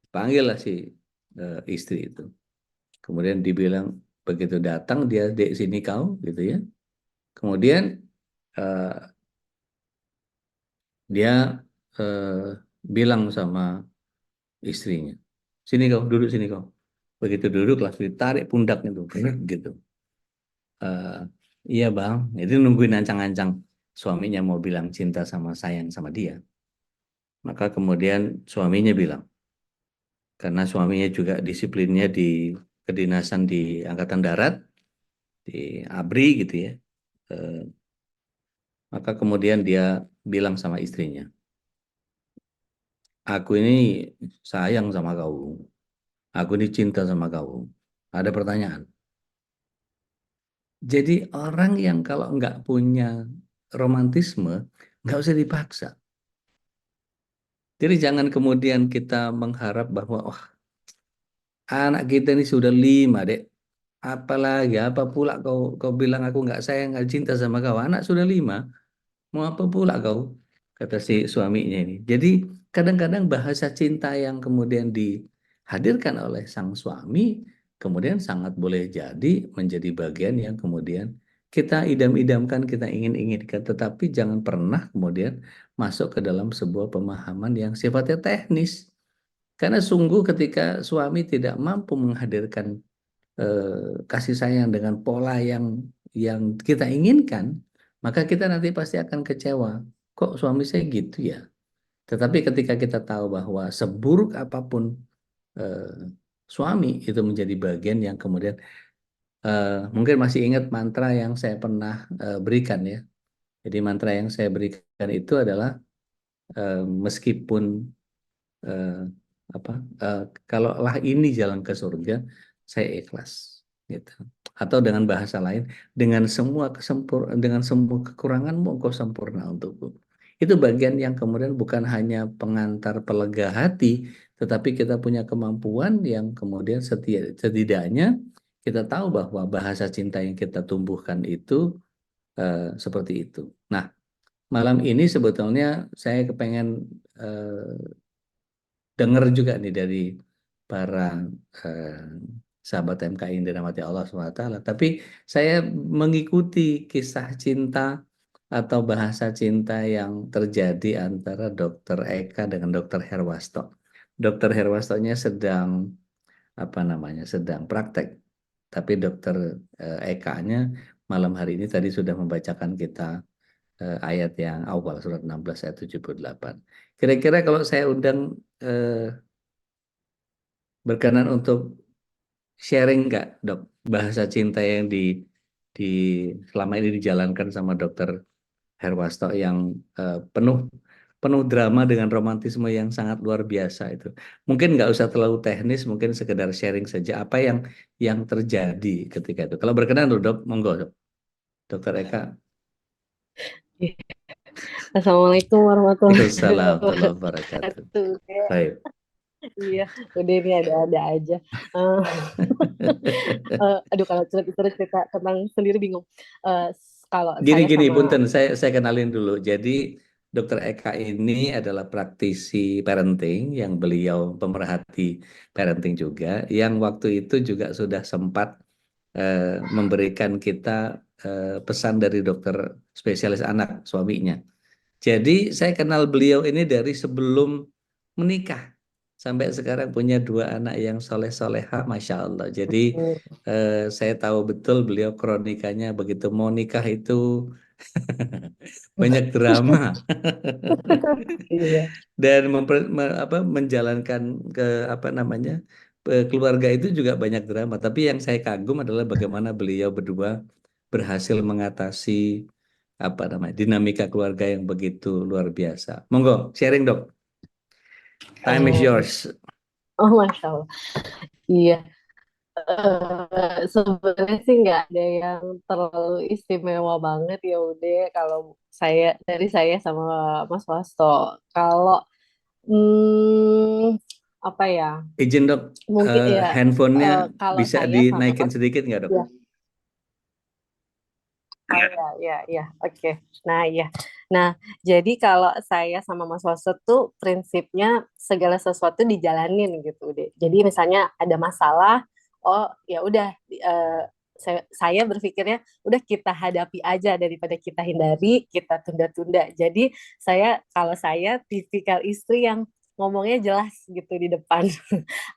Speaker 1: Panggillah si istri itu. Kemudian dibilang, begitu datang dia, dek sini kau, gitu ya. Kemudian eh, dia eh, bilang sama istrinya, sini kau, duduk sini kau. Begitu duduk langsung ditarik pundaknya tuh, gitu. Eh, iya bang, jadi nungguin ancang-ancang suaminya mau bilang cinta sama sayang sama dia. Maka kemudian suaminya bilang, karena suaminya juga disiplinnya di kedinasan di Angkatan Darat, di ABRI gitu ya. Eh, maka kemudian dia bilang sama istrinya, aku ini sayang sama kau, aku ini cinta sama kau. Ada pertanyaan. Jadi orang yang kalau nggak punya romantisme, nggak usah dipaksa. Jadi jangan kemudian kita mengharap bahwa, oh, anak kita ini sudah 5, dek. Apalagi, apa pula kau kau bilang aku nggak sayang, nggak cinta sama kau. Anak sudah 5, mau apa pula kau? Kata si suaminya ini. Jadi kadang-kadang bahasa cinta yang kemudian dihadirkan oleh sang suami, kemudian sangat boleh jadi menjadi bagian yang kemudian kita idam-idamkan, kita ingin-inginkan. Tetapi jangan pernah kemudian masuk ke dalam sebuah pemahaman yang sifatnya teknis. Karena sungguh ketika suami tidak mampu menghadirkan kasih sayang dengan pola yang kita inginkan, maka kita nanti pasti akan kecewa. Kok suami saya gitu ya? Tetapi ketika kita tahu bahwa seburuk apapun eh, suami itu menjadi bagian yang kemudian mungkin masih ingat mantra yang saya pernah berikan ya. Jadi mantra yang saya berikan itu adalah meskipun eh, apa kalaulah ini jalan ke surga, saya ikhlas gitu. Atau dengan bahasa lain, dengan semua kekuranganmu engkau sempurna untukku. Itu bagian yang kemudian bukan hanya pengantar pelega hati, tetapi kita punya kemampuan yang kemudian setidaknya kita tahu bahwa bahasa cinta yang kita tumbuhkan itu seperti itu. Nah, malam ini sebetulnya saya kepengen dengar juga nih dari para eh, sahabat MKI yang dirahmati Allah SWT. Tapi saya mengikuti kisah cinta atau bahasa cinta yang terjadi antara Dokter Eka dengan Dokter Herwasto. Dokter Herwastonya sedang apa namanya, sedang praktek. Tapi Dokter Eka-nya malam hari ini tadi sudah membacakan kita ayat yang awal surat 16 ayat 78. Kira-kira kalau saya undang berkenan untuk sharing nggak dok bahasa cinta yang di selama ini dijalankan sama Dokter Herwasto yang penuh penuh drama dengan romantisme yang sangat luar biasa itu. Mungkin nggak usah terlalu teknis, mungkin sekedar sharing saja apa yang terjadi ketika itu. Kalau berkenan loh dok, monggo dok. Dokter Eka.
Speaker 2: Assalamualaikum warahmatullahi
Speaker 1: Assalamualaikum wabarakatuh.
Speaker 2: wabarakatuh.
Speaker 1: Baik.
Speaker 2: Iya, udah ini ada-ada aja. Eh, aduh, kalau cerita tentang sendiri bingung. Eh, kalau saya
Speaker 1: Gini-gini,
Speaker 2: sama
Speaker 1: punten, saya kenalin dulu. Jadi, Dokter Eka ini adalah praktisi parenting yang beliau pemerhati parenting juga, yang waktu itu juga sudah sempat memberikan kita pesan dari dokter spesialis anak suaminya. Jadi, saya kenal beliau ini dari sebelum menikah. Sampai sekarang punya dua anak yang soleh-soleha, Masya Allah. Jadi, saya tahu betul beliau kronikanya begitu mau nikah itu banyak drama
Speaker 2: iya.
Speaker 1: dan menjalankan ke apa namanya keluarga itu juga banyak drama. Tapi yang saya kagum adalah bagaimana beliau berdua berhasil mengatasi apa namanya dinamika keluarga yang begitu luar biasa. Monggo sharing dok, time is
Speaker 2: Oh,
Speaker 1: yours.
Speaker 2: oh, Masya Allah. Iya. Sebenarnya sih nggak ada yang terlalu istimewa banget ya udah kalau saya sama Mas Wasto. Kalau apa ya?
Speaker 1: Izin dok,
Speaker 2: Mungkin ya
Speaker 1: handphonenya
Speaker 2: kalau
Speaker 1: bisa
Speaker 2: saya sama
Speaker 1: dinaikin
Speaker 2: Mas
Speaker 1: sedikit nggak dok?
Speaker 2: ya, ya, oke. Nah, ya. Nah, jadi kalau saya sama Mas Wasto tuh prinsipnya segala sesuatu dijalanin gitu deh. Jadi misalnya ada masalah, oh ya udah saya berpikirnya udah kita hadapi aja daripada kita hindari, kita tunda-tunda. Jadi kalau saya tipikal istri yang ngomongnya jelas gitu di depan.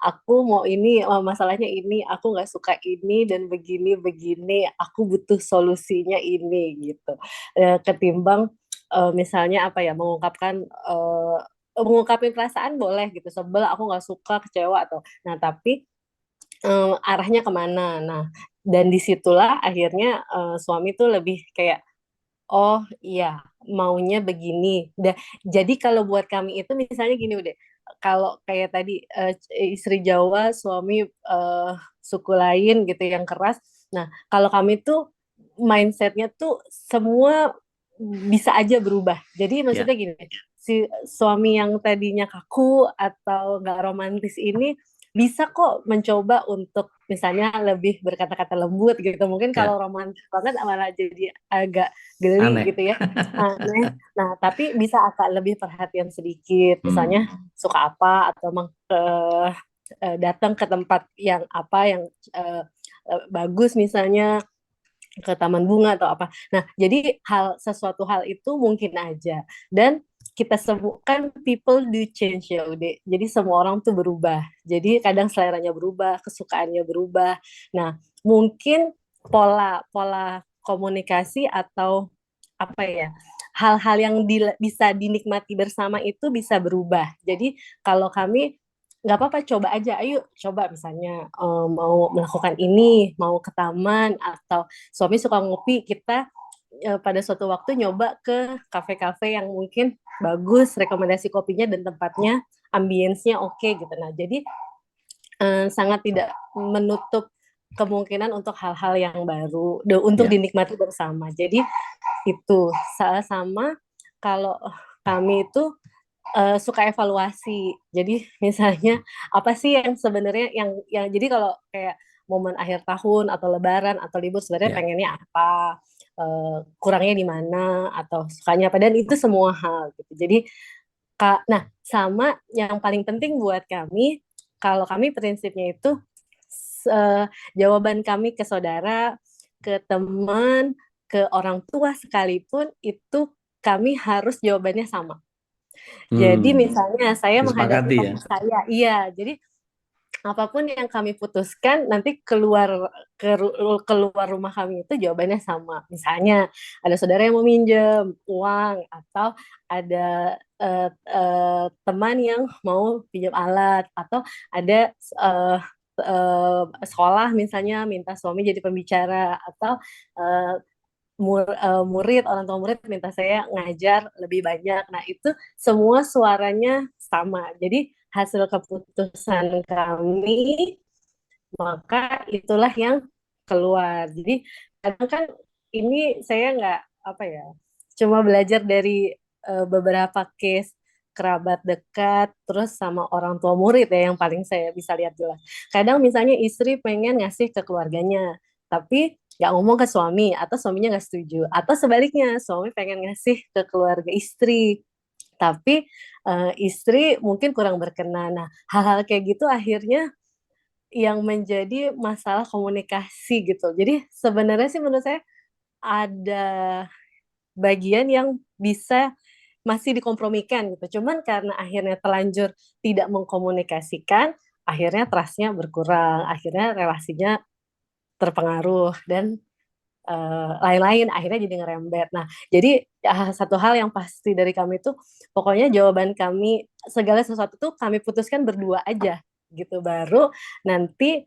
Speaker 2: Aku mau ini, masalahnya ini, aku nggak suka ini dan begini aku butuh solusinya ini gitu. Ketimbang misalnya apa ya mengungkapin perasaan boleh gitu, sebel, aku nggak suka, kecewa atau nah tapi arahnya kemana. Nah, dan disitulah akhirnya suami tuh lebih kayak oh iya, maunya begini. Jadi kalau buat kami itu misalnya gini udah, kalau kayak tadi istri Jawa, suami suku lain gitu yang keras. Nah, kalau kami tuh mindsetnya tuh semua bisa aja berubah. Jadi
Speaker 1: Ya,
Speaker 2: maksudnya gini, si suami yang tadinya kaku atau nggak romantis ini bisa kok mencoba untuk misalnya lebih berkata-kata lembut gitu. Mungkin kalau
Speaker 1: ya,
Speaker 2: romantis banget malah jadi agak geli
Speaker 1: aneh.
Speaker 2: gitu ya. Aneh. Nah, tapi bisa agak lebih perhatian sedikit. Misalnya
Speaker 1: Hmm.
Speaker 2: suka apa atau datang ke tempat yang apa yang bagus misalnya ke taman bunga atau apa. Nah, jadi sesuatu hal itu mungkin aja. Dan kita semua kan people do change ya Ude. Jadi semua orang tuh berubah. Jadi kadang seleranya berubah, kesukaannya berubah. Nah, mungkin pola pola komunikasi atau apa ya hal-hal yang bisa dinikmati bersama itu bisa berubah. Jadi kalau kami nggak apa-apa coba aja, ayo coba misalnya mau melakukan ini, mau ke taman atau suami suka ngopi, kita pada suatu waktu nyoba ke kafe-kafe yang mungkin bagus, rekomendasi kopinya dan tempatnya, ambience-nya oke gitu. Nah, jadi sangat tidak menutup kemungkinan untuk hal-hal yang baru untuk
Speaker 1: Ya,
Speaker 2: dinikmati bersama. Jadi itu sama kalau kami itu suka evaluasi. Jadi misalnya apa sih yang sebenarnya yang jadi kalau kayak momen akhir tahun atau lebaran atau libur sebenarnya
Speaker 1: ya.
Speaker 2: pengennya apa, kurangnya di mana atau sukanya apa, dan itu semua hal gitu. Jadi nah sama yang paling penting buat kami, kalau kami prinsipnya itu jawaban kami ke saudara, ke teman, ke orang tua sekalipun itu kami harus jawabannya sama. Jadi
Speaker 1: Hmm,
Speaker 2: misalnya saya menghadapi
Speaker 1: disepakati ya.
Speaker 2: pacar saya, iya. Jadi apapun yang kami putuskan nanti keluar rumah kami itu jawabannya sama. Misalnya ada saudara yang mau minjem uang atau ada teman yang mau pinjam alat atau ada sekolah misalnya minta suami jadi pembicara atau uh, murid, orang tua murid minta saya ngajar lebih banyak. Nah, itu semua suaranya sama. Jadi hasil keputusan kami, maka itulah yang keluar. Jadi kadang kan ini saya nggak apa ya, cuma belajar dari beberapa case kerabat dekat, terus sama orang tua murid ya yang paling saya bisa lihat jelas. Kadang misalnya istri pengen ngasih ke keluarganya, tapi nggak ngomong ke suami atau suaminya nggak setuju, atau sebaliknya suami pengen ngasih ke keluarga istri tapi istri mungkin kurang berkenan. Nah, hal-hal kayak gitu akhirnya yang menjadi masalah komunikasi gitu. Jadi sebenarnya sih menurut saya ada bagian yang bisa masih dikompromikan gitu. Cuman karena akhirnya terlanjur tidak mengkomunikasikan, akhirnya trust-nya berkurang, akhirnya relasinya terpengaruh dan lain-lain akhirnya jadi ngerembet. Nah, jadi satu hal yang pasti dari kami tuh pokoknya jawaban kami segala sesuatu tuh kami putuskan berdua aja gitu baru nanti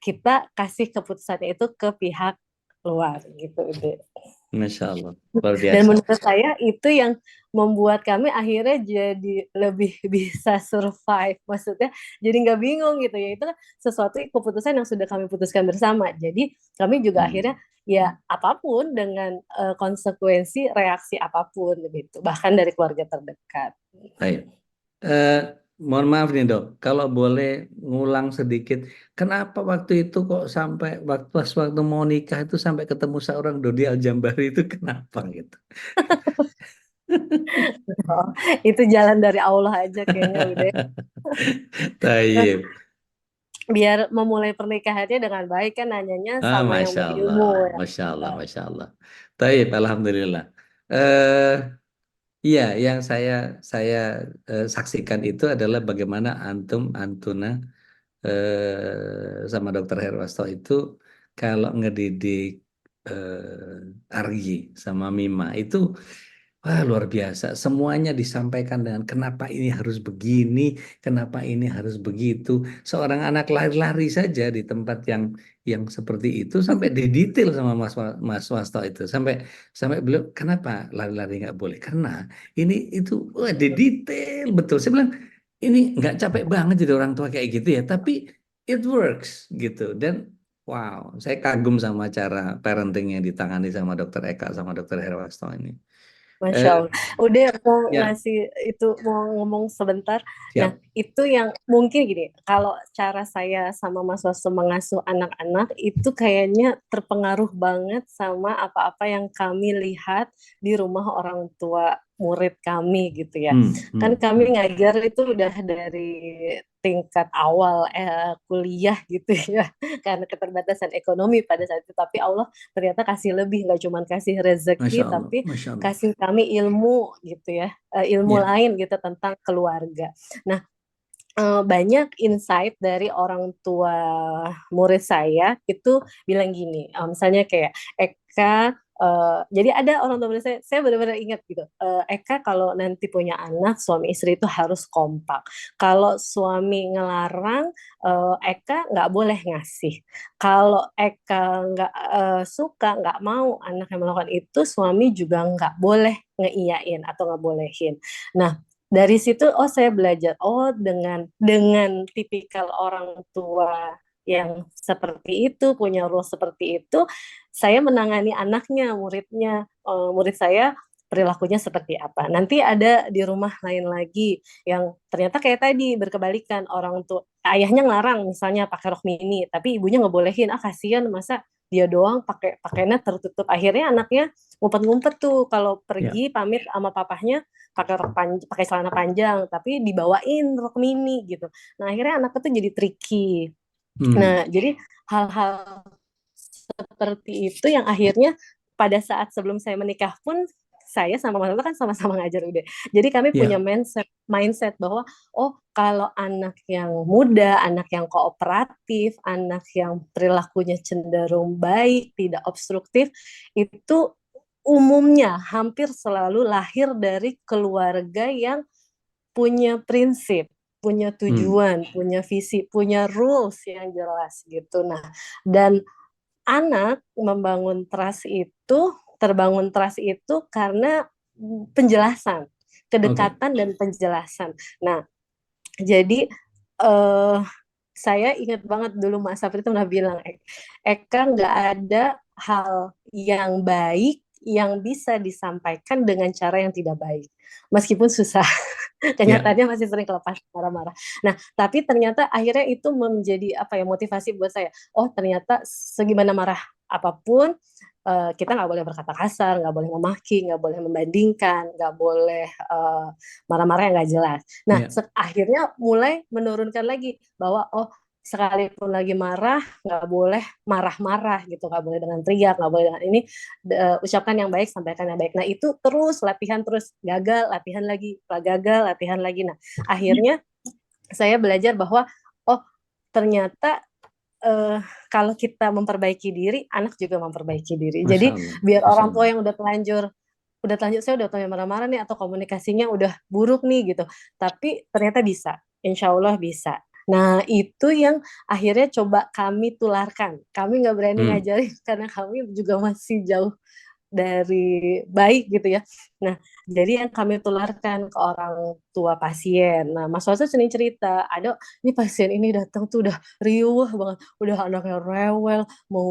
Speaker 2: kita kasih keputusannya itu ke pihak luar gitu ide.
Speaker 1: Masya Allah, luar
Speaker 2: Dan
Speaker 1: biasa.
Speaker 2: menurut saya itu yang membuat kami akhirnya jadi lebih bisa survive. Maksudnya jadi nggak bingung gitu ya. Itu kan sesuatu keputusan yang sudah kami putuskan bersama. Jadi kami juga akhirnya
Speaker 1: Hmm,
Speaker 2: ya apapun dengan konsekuensi reaksi apapun gitu. Bahkan dari keluarga terdekat.
Speaker 1: baik. Eh, Mohon maaf nih dok, kalau boleh ngulang sedikit, kenapa waktu itu kok sampai waktu mau nikah itu sampai ketemu seorang Dodi Aljambari itu kenapa gitu?
Speaker 2: Oh, itu jalan dari Allah aja kayaknya udah.
Speaker 1: Tayyib.
Speaker 2: Biar memulai pernikahannya dengan baik kan nanyanya
Speaker 1: Ah,
Speaker 2: sama yang
Speaker 1: Masya Allah,
Speaker 2: berilmu ya.
Speaker 1: Masya Allah, Masya Allah. Tayyib, Alhamdulillah. Eh, iya, yang saya saksikan itu adalah bagaimana Antuna sama Dokter Herwasto itu kalau ngedidik Argi sama Mima itu wah luar biasa. Semuanya disampaikan dengan kenapa ini harus begini, kenapa ini harus begitu. Seorang anak lari-lari saja di tempat yang seperti itu sampai didetail sama Mas Wasto itu sampai sampai beliau kenapa lari-lari nggak boleh? Karena ini itu wah didetail betul. Saya bilang ini nggak capek banget jadi orang tua kayak gitu ya, tapi it works gitu. Dan wow, saya kagum sama cara parenting yang ditangani sama Dokter Eka sama Dokter Herwasto ini.
Speaker 2: Masya
Speaker 1: Eh,
Speaker 2: Allah. Udah mau
Speaker 1: ya,
Speaker 2: ngasih itu mau ngomong sebentar. Nah,
Speaker 1: siap.
Speaker 2: itu yang mungkin gini, kalau cara saya sama Mas Wasu mengasuh anak-anak itu kayaknya terpengaruh banget sama apa-apa yang kami lihat di rumah orang tua murid kami gitu ya. Kan kami
Speaker 1: Hmm.
Speaker 2: ngajar itu udah dari tingkat awal kuliah gitu ya, karena keterbatasan ekonomi pada saat itu. Tapi Allah ternyata kasih lebih, nggak cuma kasih
Speaker 1: Masya
Speaker 2: rezeki,
Speaker 1: Allah,
Speaker 2: tapi
Speaker 1: Masya Allah.
Speaker 2: kasih kami ilmu gitu ya, ilmu
Speaker 1: Ya,
Speaker 2: lain gitu tentang keluarga. Nah, banyak insight dari orang tua murid saya itu bilang gini, misalnya kayak Eka Jadi ada orang tua muda saya benar-benar ingat gitu. Eka kalau nanti punya anak, suami istri itu harus kompak. Kalau suami ngelarang, Eka nggak boleh ngasih. Kalau Eka nggak suka, nggak mau anaknya melakukan itu, suami juga nggak boleh ngeiyain atau nggak bolehin. Nah, dari situ saya belajar dengan tipikal orang tua yang seperti itu, punya role seperti itu, saya menangani anaknya, muridnya, murid saya perilakunya seperti apa. Nanti ada di rumah lain lagi yang ternyata kayak tadi berkebalikan, orang tua ayahnya ngelarang misalnya pakai rok mini, tapi ibunya ngebolehin. Kasihan, masa dia doang pakainya tertutup. Akhirnya anaknya ngumpet-ngumpet tuh kalau
Speaker 1: Ya.
Speaker 2: pergi pamit sama papahnya pakai celana panjang, tapi dibawain rok mini gitu. Nah, akhirnya anaknya tuh jadi tricky.
Speaker 1: Hmm.
Speaker 2: Nah, jadi hal-hal seperti itu yang akhirnya pada saat sebelum saya menikah pun saya sama Mas Lala kan sama-sama ngajar UD. Jadi kami punya
Speaker 1: Ya.
Speaker 2: mindset bahwa kalau anak yang muda, anak yang kooperatif, anak yang perilakunya cenderung baik, tidak obstruktif, itu umumnya hampir selalu lahir dari keluarga yang punya prinsip, punya
Speaker 1: Hmm.
Speaker 2: tujuan, punya visi, punya rules yang jelas gitu. Nah, dan anak terbangun trust itu karena penjelasan,
Speaker 1: Oke.
Speaker 2: kedekatan dan penjelasan. Nah, jadi eh, saya ingat banget dulu Mas Safri itu pernah bilang, Eka nggak ada hal yang baik yang bisa disampaikan dengan cara yang tidak baik. Meskipun susah,
Speaker 1: Ya.
Speaker 2: kenyataannya masih sering kelepas marah-marah. Nah, tapi ternyata akhirnya itu menjadi apa ya, motivasi buat saya. Ternyata segimana marah apapun, kita nggak boleh berkata kasar, nggak boleh memaki, nggak boleh membandingkan, nggak boleh marah-marah yang nggak jelas. Nah,
Speaker 1: Ya.
Speaker 2: akhirnya mulai menurunkan lagi bahwa sekalipun lagi marah, nggak boleh marah-marah gitu, nggak boleh dengan teriak, nggak boleh dengan ini, ucapkan yang baik, sampaikan yang baik. Nah, itu terus latihan, terus gagal, latihan lagi, gagal, latihan lagi. Nah, akhirnya saya belajar bahwa ternyata eh, kalau kita memperbaiki diri, anak juga memperbaiki diri.
Speaker 1: Masya
Speaker 2: Jadi
Speaker 1: Allah.
Speaker 2: biar
Speaker 1: Masya
Speaker 2: orang tua
Speaker 1: Allah.
Speaker 2: yang udah telanjur saya udah tanya marah-marah nih atau komunikasinya udah buruk nih gitu. Tapi ternyata bisa, insya Allah bisa. Nah, itu yang akhirnya coba kami tularkan. Kami nggak berani
Speaker 1: Hmm.
Speaker 2: ngajarin karena kami juga masih jauh dari baik gitu ya. Nah, jadi yang kami tularkan ke orang tua pasien. Nah, Mas Wasa sering cerita, ini pasien ini datang tuh udah riuh banget, udah anaknya rewel, mau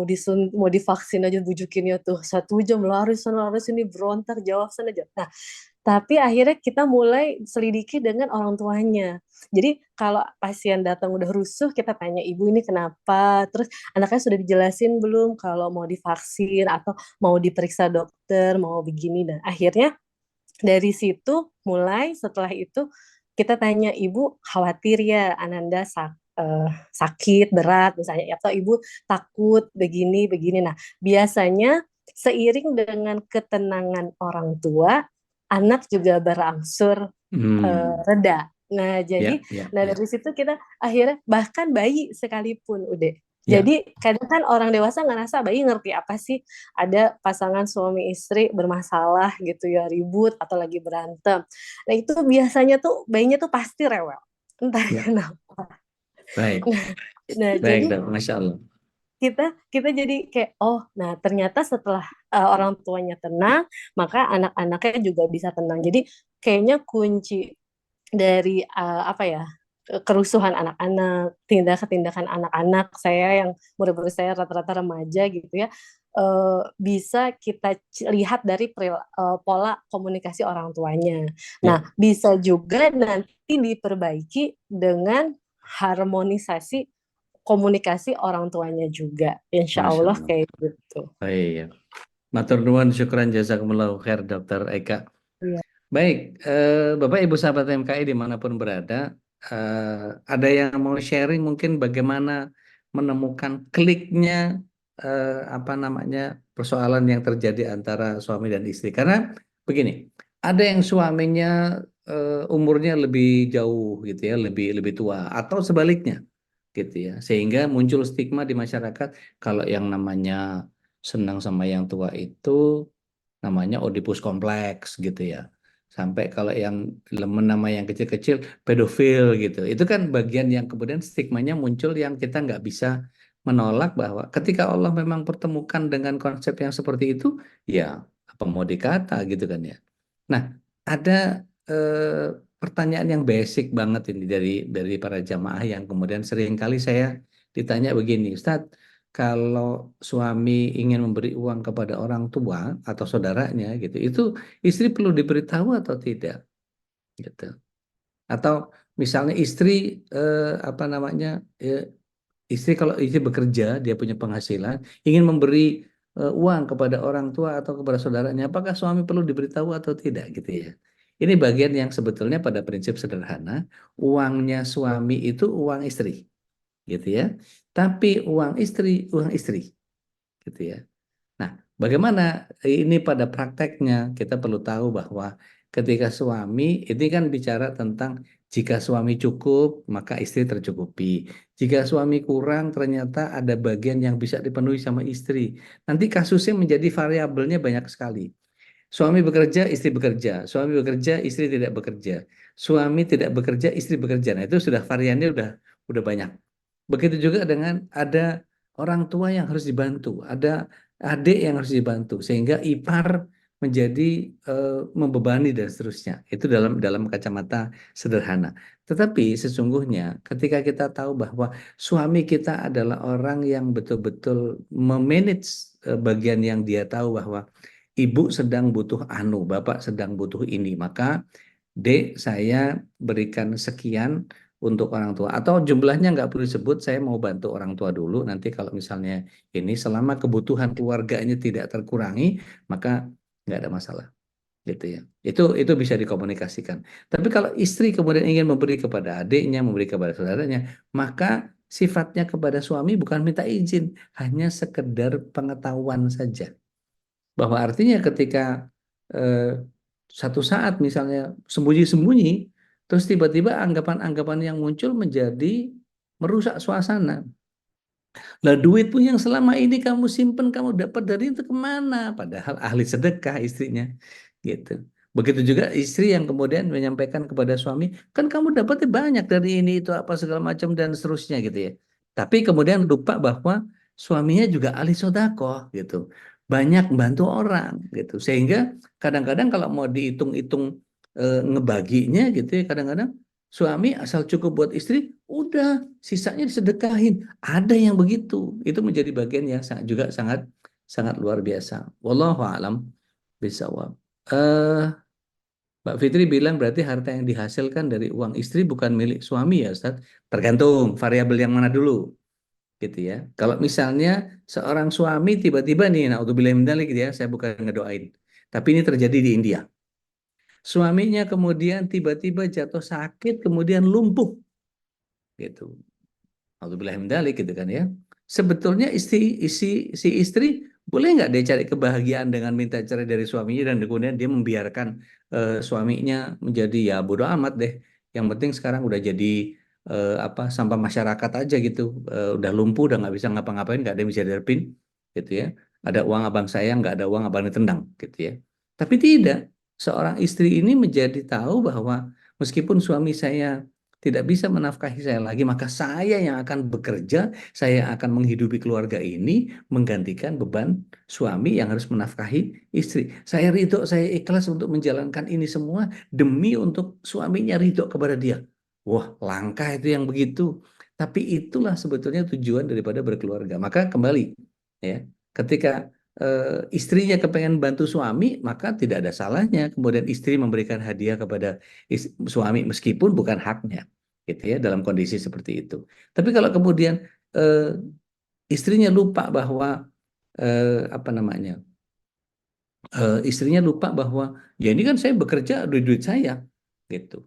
Speaker 2: divaksin aja bujukinnya tuh 1 jam lari sana lari sini berontak jawab sana aja. Nah, tapi akhirnya kita mulai selidiki dengan orang tuanya. Jadi kalau pasien datang udah rusuh, kita tanya, ibu ini kenapa? Terus anaknya sudah dijelasin belum kalau mau divaksin atau mau diperiksa dokter, mau begini. Dan akhirnya dari situ mulai setelah itu kita tanya, ibu khawatir ya Ananda sakit berat misalnya, atau ibu takut begini begini. Nah, biasanya seiring dengan ketenangan orang tua, anak juga berangsur
Speaker 1: Hmm.
Speaker 2: reda. Nah,
Speaker 1: Ya. Ya.
Speaker 2: dari
Speaker 1: Ya.
Speaker 2: situ kita akhirnya bahkan bayi sekalipun udah.
Speaker 1: Ya.
Speaker 2: Jadi kadang kan orang dewasa ngerasa bayi ngerti apa sih, ada pasangan suami istri bermasalah gitu ya, ribut atau lagi berantem. Nah, itu biasanya tuh bayinya tuh pasti rewel. Entah
Speaker 1: Ya.
Speaker 2: kenapa.
Speaker 1: Baik.
Speaker 2: Nah,
Speaker 1: Baik,
Speaker 2: jadi
Speaker 1: Dok. Masya Allah.
Speaker 2: kita jadi kayak nah ternyata setelah orang tuanya tenang, maka anak-anaknya juga bisa tenang. Jadi kayaknya kunci dari apa ya, kerusuhan anak-anak, tindakan-tindakan anak-anak saya yang murid-murid saya rata-rata remaja gitu ya, bisa kita lihat dari pola komunikasi orang tuanya.
Speaker 1: Ya.
Speaker 2: Nah, bisa juga nanti diperbaiki dengan harmonisasi komunikasi orang tuanya juga. Insya
Speaker 1: Masya
Speaker 2: Allah
Speaker 1: Allah.
Speaker 2: kayak gitu.
Speaker 1: Baik. Ya. Matur nuwun, syukran jazakumullah khair, Dokter Eka.
Speaker 2: Iya.
Speaker 1: Baik, Bapak Ibu sahabat MKI dimanapun berada, ada yang mau sharing mungkin bagaimana menemukan kliknya, apa namanya, persoalan yang terjadi antara suami dan istri. Karena begini, ada yang suaminya umurnya lebih jauh gitu ya, lebih lebih tua atau sebaliknya gitu ya, sehingga muncul stigma di masyarakat kalau yang namanya senang sama yang tua itu namanya Oedipus kompleks gitu ya. Sampai kalau yang demen nama yang kecil-kecil pedofil gitu. Itu kan bagian yang kemudian stigmanya muncul yang kita nggak bisa menolak bahwa ketika Allah memang pertemukan dengan konsep yang seperti itu, ya apa mau dikata gitu kan ya. Nah, ada pertanyaan yang basic banget ini dari para jamaah yang kemudian sering kali saya ditanya begini, Ustadz, kalau suami ingin memberi uang kepada orang tua atau saudaranya gitu, itu istri perlu diberitahu atau tidak gitu. Atau misalnya istri apa namanya eh, istri kalau istri bekerja dia punya penghasilan ingin memberi uang kepada orang tua atau kepada saudaranya, apakah suami perlu diberitahu atau tidak gitu ya. Ini bagian yang sebetulnya pada prinsip sederhana, uangnya suami itu uang istri gitu ya. Tapi uang istri gitu ya. Nah, bagaimana ini pada prakteknya? Kita perlu tahu bahwa ketika suami, ini kan bicara tentang jika suami cukup, maka istri tercukupi. Jika suami kurang, ternyata ada bagian yang bisa dipenuhi sama istri. Nanti kasusnya menjadi variabelnya banyak sekali. Suami bekerja, istri bekerja. Suami bekerja, istri tidak bekerja. Suami tidak bekerja, istri bekerja. Nah, itu sudah variannya udah banyak. Begitu juga dengan ada orang tua yang harus dibantu, ada adik yang harus dibantu, sehingga ipar menjadi membebani dan seterusnya. Itu dalam kacamata sederhana. Tetapi sesungguhnya ketika kita tahu bahwa suami kita adalah orang yang betul-betul memanage bagian yang dia tahu bahwa ibu sedang butuh anu, bapak sedang butuh ini, maka Dek, saya berikan sekian untuk orang tua. Atau jumlahnya nggak perlu disebut, saya mau bantu orang tua dulu. Nanti kalau misalnya ini selama kebutuhan keluarganya tidak terkurangi, maka nggak ada masalah. Gitu ya. Itu bisa dikomunikasikan. Tapi kalau istri kemudian ingin memberi kepada adiknya, memberi kepada saudaranya, maka sifatnya kepada suami bukan minta izin, hanya sekedar pengetahuan saja. Bahwa artinya ketika eh, satu saat misalnya sembunyi-sembunyi, terus tiba-tiba anggapan-anggapan yang muncul menjadi merusak suasana. Lah duitmu yang selama ini kamu simpen, kamu dapat dari itu kemana? Padahal ahli sedekah istrinya, gitu. Begitu juga istri yang kemudian menyampaikan kepada suami, kan kamu dapatnya banyak dari ini itu apa segala macam dan seterusnya gitu ya. Tapi kemudian lupa bahwa suaminya juga ahli sodakoh gitu, banyak bantu orang gitu. Sehingga kadang-kadang kalau mau dihitung-hitung ngebaginya gitu ya, kadang-kadang suami asal cukup buat istri, udah sisanya disedekahin. Ada yang begitu. Itu menjadi bagian yang juga sangat sangat luar biasa. Wallahu a'lam bishawab. Eh, Mbak Fitri bilang berarti harta yang dihasilkan dari uang istri bukan milik suami ya, Ustaz? Tergantung variabel yang mana dulu, gitu ya. Kalau misalnya seorang suami tiba-tiba nih, naudzubillah min dzalik gitu ya, saya bukan ngedoain. Tapi ini terjadi di India. Suaminya kemudian tiba-tiba jatuh sakit, kemudian lumpuh, gitu. Alhamdulillah mendalik gitu kan ya. Sebetulnya si istri boleh nggak dia cari kebahagiaan dengan minta cerai dari suaminya dan kemudian dia membiarkan suaminya menjadi ya bodo amat deh. Yang penting sekarang udah jadi apa sampah masyarakat aja gitu. Udah lumpuh, udah nggak bisa ngapa-ngapain, nggak ada yang bisa dihadapin gitu ya. Ada uang abang saya, nggak ada uang abang ditendang gitu ya. Tapi tidak, seorang istri ini menjadi tahu bahwa meskipun suami saya tidak bisa menafkahi saya lagi, maka saya yang akan bekerja, saya akan menghidupi keluarga ini, menggantikan beban suami yang harus menafkahi istri. Saya ridho, saya ikhlas untuk menjalankan ini semua demi untuk suaminya ridho kepada dia. Wah, langkah itu yang begitu. Tapi itulah sebetulnya tujuan daripada berkeluarga. Maka kembali, ya, ketika istrinya kepengen bantu suami, maka tidak ada salahnya kemudian istri memberikan hadiah kepada suami meskipun bukan haknya gitu ya dalam kondisi seperti itu. Tapi kalau kemudian eh, istrinya lupa bahwa apa namanya istrinya lupa bahwa ya ini kan saya bekerja duit saya gitu.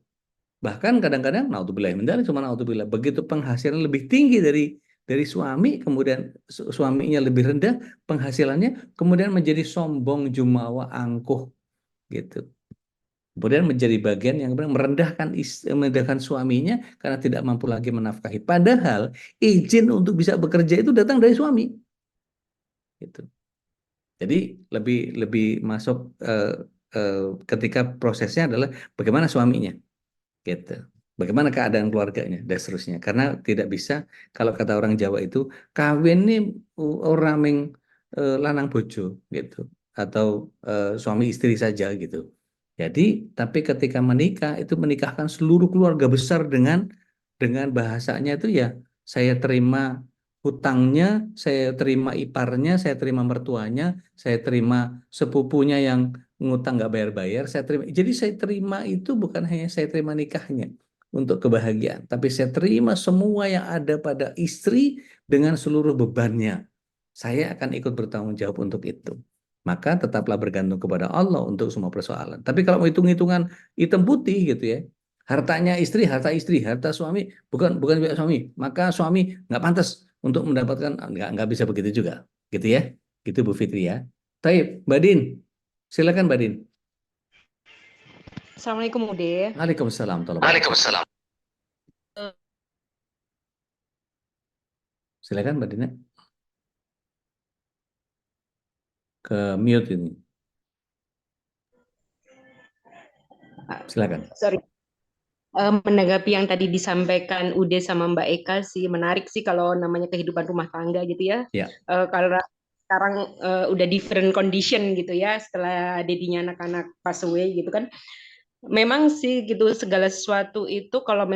Speaker 1: Bahkan kadang-kadang naudzubillah min dzalik, cuma naudzubillah begitu penghasilan lebih tinggi dari suami, kemudian suaminya lebih rendah penghasilannya, kemudian menjadi sombong, jumawa, angkuh gitu. Kemudian menjadi bagian yang merendahkan suaminya karena tidak mampu lagi menafkahi. Padahal izin untuk bisa bekerja itu datang dari suami. Gitu. Jadi lebih lebih masuk ketika prosesnya adalah bagaimana suaminya, gitu. Bagaimana keadaan keluarganya dan seterusnya. Karena tidak bisa, kalau kata orang Jawa itu, kawin nih orang ming lanang bojo gitu, atau suami istri saja gitu. Jadi, tapi ketika menikah itu menikahkan seluruh keluarga besar dengan bahasanya itu ya, saya terima hutangnya, saya terima iparnya, saya terima mertuanya, saya terima sepupunya yang ngutang nggak bayar-bayar, saya terima. Jadi saya terima itu bukan hanya saya terima nikahnya untuk kebahagiaan, tapi saya terima semua yang ada pada istri dengan seluruh bebannya. Saya akan ikut bertanggung jawab untuk itu. Maka tetaplah bergantung kepada Allah untuk semua persoalan. Tapi kalau mau hitung-hitungan hitam putih gitu ya, hartanya istri, harta suami bukan milik suami, maka suami nggak pantas untuk mendapatkan, nggak bisa begitu juga, gitu ya, gitu Bu Fitri ya. Baik, Mbak Din, silakan Mbak Din.
Speaker 3: Assalamualaikum Ude.
Speaker 1: Waalaikumsalam warahmatullahi wabarakatuh.
Speaker 3: Waalaikumsalam.
Speaker 1: Silakan Mbak Dina, ke mute ini. Silakan.
Speaker 3: Sorry. Menanggapi yang tadi disampaikan Ude sama Mbak Eka sih, menarik sih kalau namanya kehidupan rumah tangga gitu ya.
Speaker 1: Ya.
Speaker 3: Karena sekarang udah different condition gitu ya, setelah dedinya anak-anak pass away gitu kan. Memang sih gitu, segala sesuatu itu kalau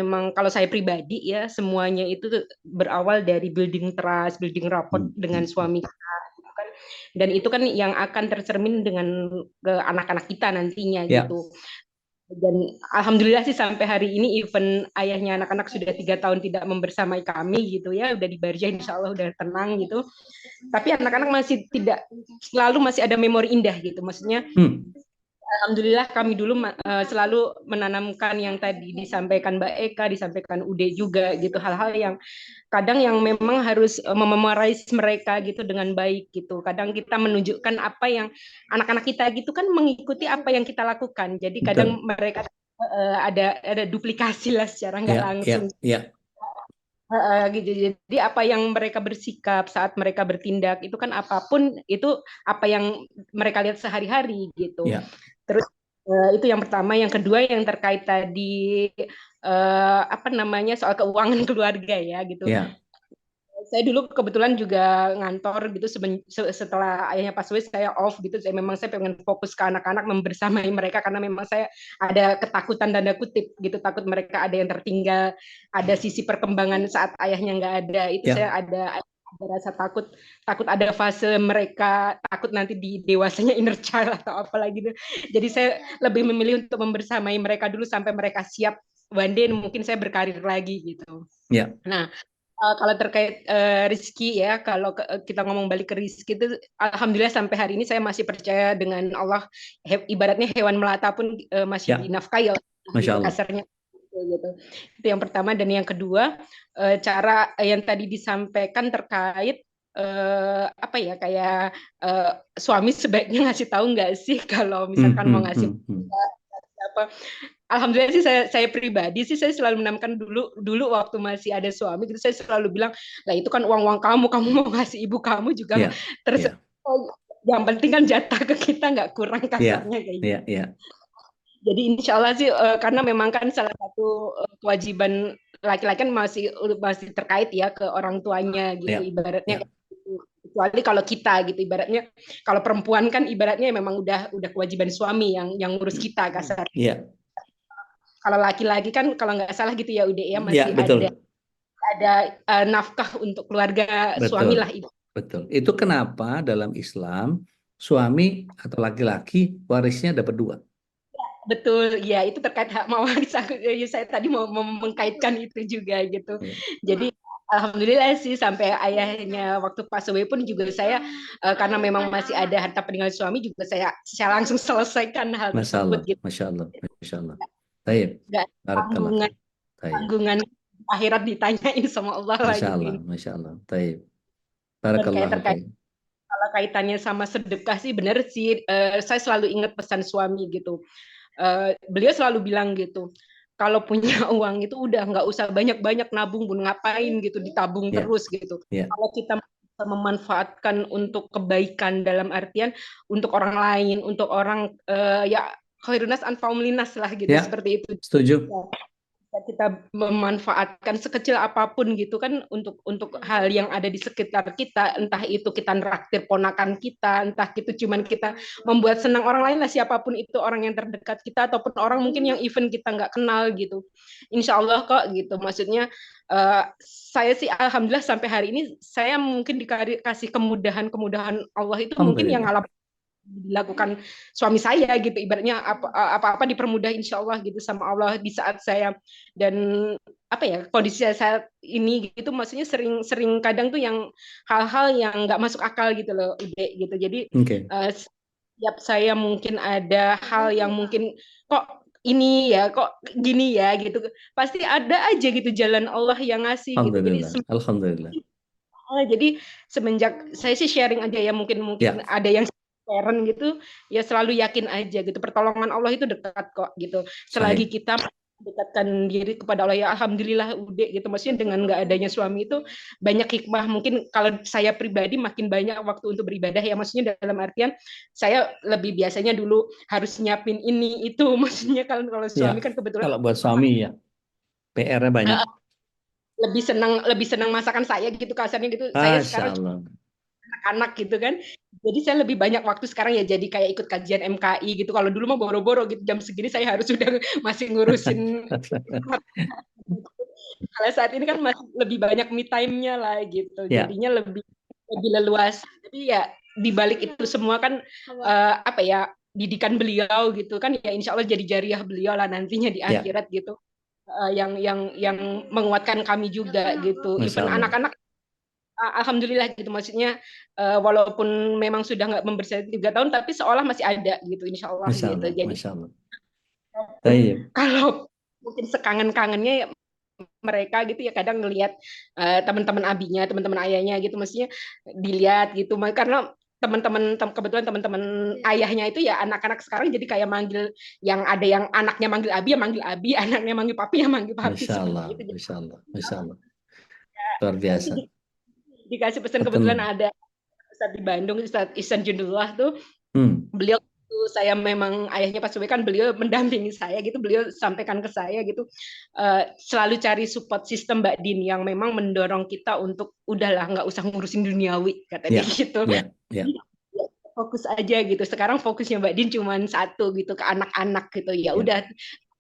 Speaker 3: saya pribadi ya, semuanya itu berawal dari building trust, building rapport dengan suami kita gitu kan. Dan itu kan yang akan tercermin dengan ke anak-anak kita nantinya
Speaker 1: Ya.
Speaker 3: gitu. Dan alhamdulillah sih sampai hari ini even ayahnya anak-anak sudah 3 tahun tidak membersamai kami gitu ya, udah di Barja insya Allah udah tenang gitu, tapi anak-anak masih tidak selalu masih ada memori indah gitu, maksudnya alhamdulillah kami dulu selalu menanamkan yang tadi disampaikan Mbak Eka, disampaikan Ude juga gitu, hal-hal yang kadang yang memang harus mememorize mereka gitu dengan baik gitu. Kadang kita menunjukkan apa yang anak-anak kita gitu kan mengikuti apa yang kita lakukan. Jadi kadang mereka ada duplikasi lah secara nggak langsung.
Speaker 1: Ya.
Speaker 3: Gitu. Jadi apa yang mereka bersikap saat mereka bertindak itu kan apapun itu apa yang mereka lihat sehari-hari gitu.
Speaker 1: Ya.
Speaker 3: Terus itu yang pertama, yang kedua yang terkait tadi apa namanya soal keuangan keluarga ya gitu.
Speaker 1: Ya.
Speaker 3: Saya dulu kebetulan juga ngantor gitu, setelah ayahnya pas saya off gitu, saya pengen fokus ke anak-anak, membersamai mereka karena memang saya ada ketakutan tanda kutip gitu, takut mereka ada yang tertinggal, ada sisi perkembangan saat ayahnya nggak ada, itu saya ada rasa takut ada fase mereka takut nanti di dewasanya inner child atau apa lagi gitu. Jadi saya lebih memilih untuk membersamai mereka dulu sampai mereka siap, one day mungkin saya berkarir lagi gitu.
Speaker 1: Ya.
Speaker 3: Nah, kalau terkait Rizky ya, kalau kita ngomong balik ke Rizky itu, alhamdulillah sampai hari ini saya masih percaya dengan Allah. Ibaratnya hewan melata pun masih dinafkahi
Speaker 1: Masya Allah.
Speaker 3: kasarnya gitu. Itu yang pertama. Dan yang kedua, cara yang tadi disampaikan terkait apa ya, kayak suami sebaiknya ngasih tahu nggak sih kalau misalkan mau ngasih apa. Alhamdulillah sih saya pribadi sih saya selalu menanamkan dulu waktu masih ada suami gitu, saya selalu bilang lah itu kan uang kamu mau ngasih ibu kamu juga terus yang penting kan jatah ke kita nggak kurang kasarnya kayak gitu. Jadi insya Allah sih karena memang kan salah satu kewajiban laki-laki kan masih terkait ya ke orang tuanya gitu ibaratnya. Kecuali kalau kita gitu ibaratnya, kalau perempuan kan ibaratnya memang udah kewajiban suami yang ngurus kita kasarnya.
Speaker 1: Iya.
Speaker 3: Kalau laki-laki kan kalau nggak salah gitu ya udah ya masih ada nafkah untuk keluarga suami lah itu.
Speaker 1: Betul. Itu kenapa dalam Islam suami atau laki-laki warisnya dapat 2.
Speaker 3: Betul, ya itu terkait hak mewaris. Saya tadi mau mengkaitkan itu juga gitu. Jadi alhamdulillah sih sampai ayahnya waktu pas away pun juga saya karena memang masih ada harta peninggalan suami juga saya langsung selesaikan hal tersebut gitu.
Speaker 1: Masya Allah. Baik.
Speaker 3: Tanggungan akhirat ditanyain sama Allah
Speaker 1: Masya
Speaker 3: lagi.
Speaker 1: Allah, Masya Allah. Baik.
Speaker 3: Terkait kalau kaitannya sama sedekah sih benar sih, saya selalu ingat pesan suami gitu. Beliau selalu bilang gitu, kalau punya uang itu udah nggak usah banyak-banyak nabung, bun ngapain gitu, ditabung terus gitu. Kalau kita memanfaatkan untuk kebaikan dalam artian untuk orang lain, untuk orang ya khairun nas anfa'um linnas lah gitu
Speaker 1: Ya,
Speaker 3: seperti itu.
Speaker 1: setuju.
Speaker 3: Ya, kita memanfaatkan sekecil apapun gitu kan untuk hal yang ada di sekitar kita, entah itu kita neraktir ponakan kita, entah itu cuman kita membuat senang orang lain lah, siapapun itu orang yang terdekat kita ataupun orang mungkin yang even kita nggak kenal gitu. Insya Allah kok gitu. Maksudnya saya sih alhamdulillah sampai hari ini saya mungkin dikasih kemudahan Allah itu mungkin yang
Speaker 1: Alhamdulillah.
Speaker 3: dilakukan suami saya gitu, ibaratnya apa-apa dipermudah insya Allah gitu sama Allah di saat saya, dan apa ya kondisi saya ini gitu, maksudnya sering kadang tuh yang hal-hal yang nggak masuk akal gitu loh ide gitu. Jadi
Speaker 1: Oke.
Speaker 3: setiap saya mungkin ada hal yang mungkin kok ini ya kok gini ya gitu, pasti ada aja gitu jalan Allah yang ngasih gitu.
Speaker 1: Alhamdulillah. Alhamdulillah.
Speaker 3: Jadi semenjak saya sih sharing aja ya, mungkin
Speaker 1: Ya,
Speaker 3: ada yang parent gitu ya, selalu yakin aja gitu pertolongan Allah itu dekat kok gitu, selagi
Speaker 1: baik.
Speaker 3: kita mendekatkan diri kepada Allah ya alhamdulillah udah gitu. Maksudnya dengan nggak adanya suami itu banyak hikmah, mungkin kalau saya pribadi makin banyak waktu untuk beribadah ya, maksudnya dalam artian saya lebih biasanya dulu harus nyiapin ini itu maksudnya kalau
Speaker 1: Ya,
Speaker 3: suami kan kebetulan
Speaker 1: kalau buat suami ya, PR-nya banyak.
Speaker 3: lebih senang masakan saya gitu kasarnya gitu. Saya
Speaker 1: Masya
Speaker 3: sekarang
Speaker 1: Allah.
Speaker 3: anak gitu kan. Jadi saya lebih banyak waktu sekarang ya jadi kayak ikut kajian MKI gitu. Kalau dulu mah boro-boro gitu jam segini saya harus sudah masih ngurusin. Kalau saat ini kan masih lebih banyak me time-nya lah gitu.
Speaker 1: Ya,
Speaker 3: Jadinya lebih lebih leluasa. Jadi ya di balik itu semua kan apa ya didikan beliau gitu kan ya, insya Allah jadi jariah beliau lah nantinya di
Speaker 1: ya,
Speaker 3: akhirat gitu. Yang menguatkan kami juga gitu.
Speaker 1: Masya
Speaker 3: Even
Speaker 1: Allah.
Speaker 3: anak-anak alhamdulillah gitu, maksudnya walaupun memang sudah nggak membersih 3 tahun tapi seolah masih ada gitu insya Allah
Speaker 1: Masya
Speaker 3: gitu.
Speaker 1: Allah.
Speaker 3: Jadi
Speaker 1: Masya Allah. Baik.
Speaker 3: kalau mungkin sekangen-kangennya ya mereka gitu ya, kadang ngelihat teman-teman abinya, teman-teman ayahnya gitu, maksudnya dilihat gitu karena kebetulan teman-teman ayahnya itu ya anak-anak sekarang jadi kayak manggil, yang ada yang anaknya manggil abi ya manggil abi, anaknya manggil papi ya manggil papi
Speaker 1: Masya
Speaker 3: seperti
Speaker 1: Allah.
Speaker 3: itu. Jadi
Speaker 1: Masya Allah. Masya Allah. Luar biasa.
Speaker 3: dikasih pesan, kebetulan
Speaker 1: Betul.
Speaker 3: ada Ustadz di Bandung, Ustadz Ihsan Jundullah tuh,
Speaker 1: Hmm.
Speaker 3: beliau tuh saya memang ayahnya Pak Suwe kan beliau mendampingi saya gitu, beliau sampaikan ke saya gitu selalu cari support system Mbak Din yang memang mendorong kita untuk udahlah nggak usah ngurusin duniawi katanya
Speaker 1: Ya,
Speaker 3: gitu.
Speaker 1: ya, ya.
Speaker 3: Fokus aja gitu. Sekarang fokusnya Mbak Din cuma satu gitu, ke anak-anak gitu. Ya
Speaker 1: Ya.
Speaker 3: udah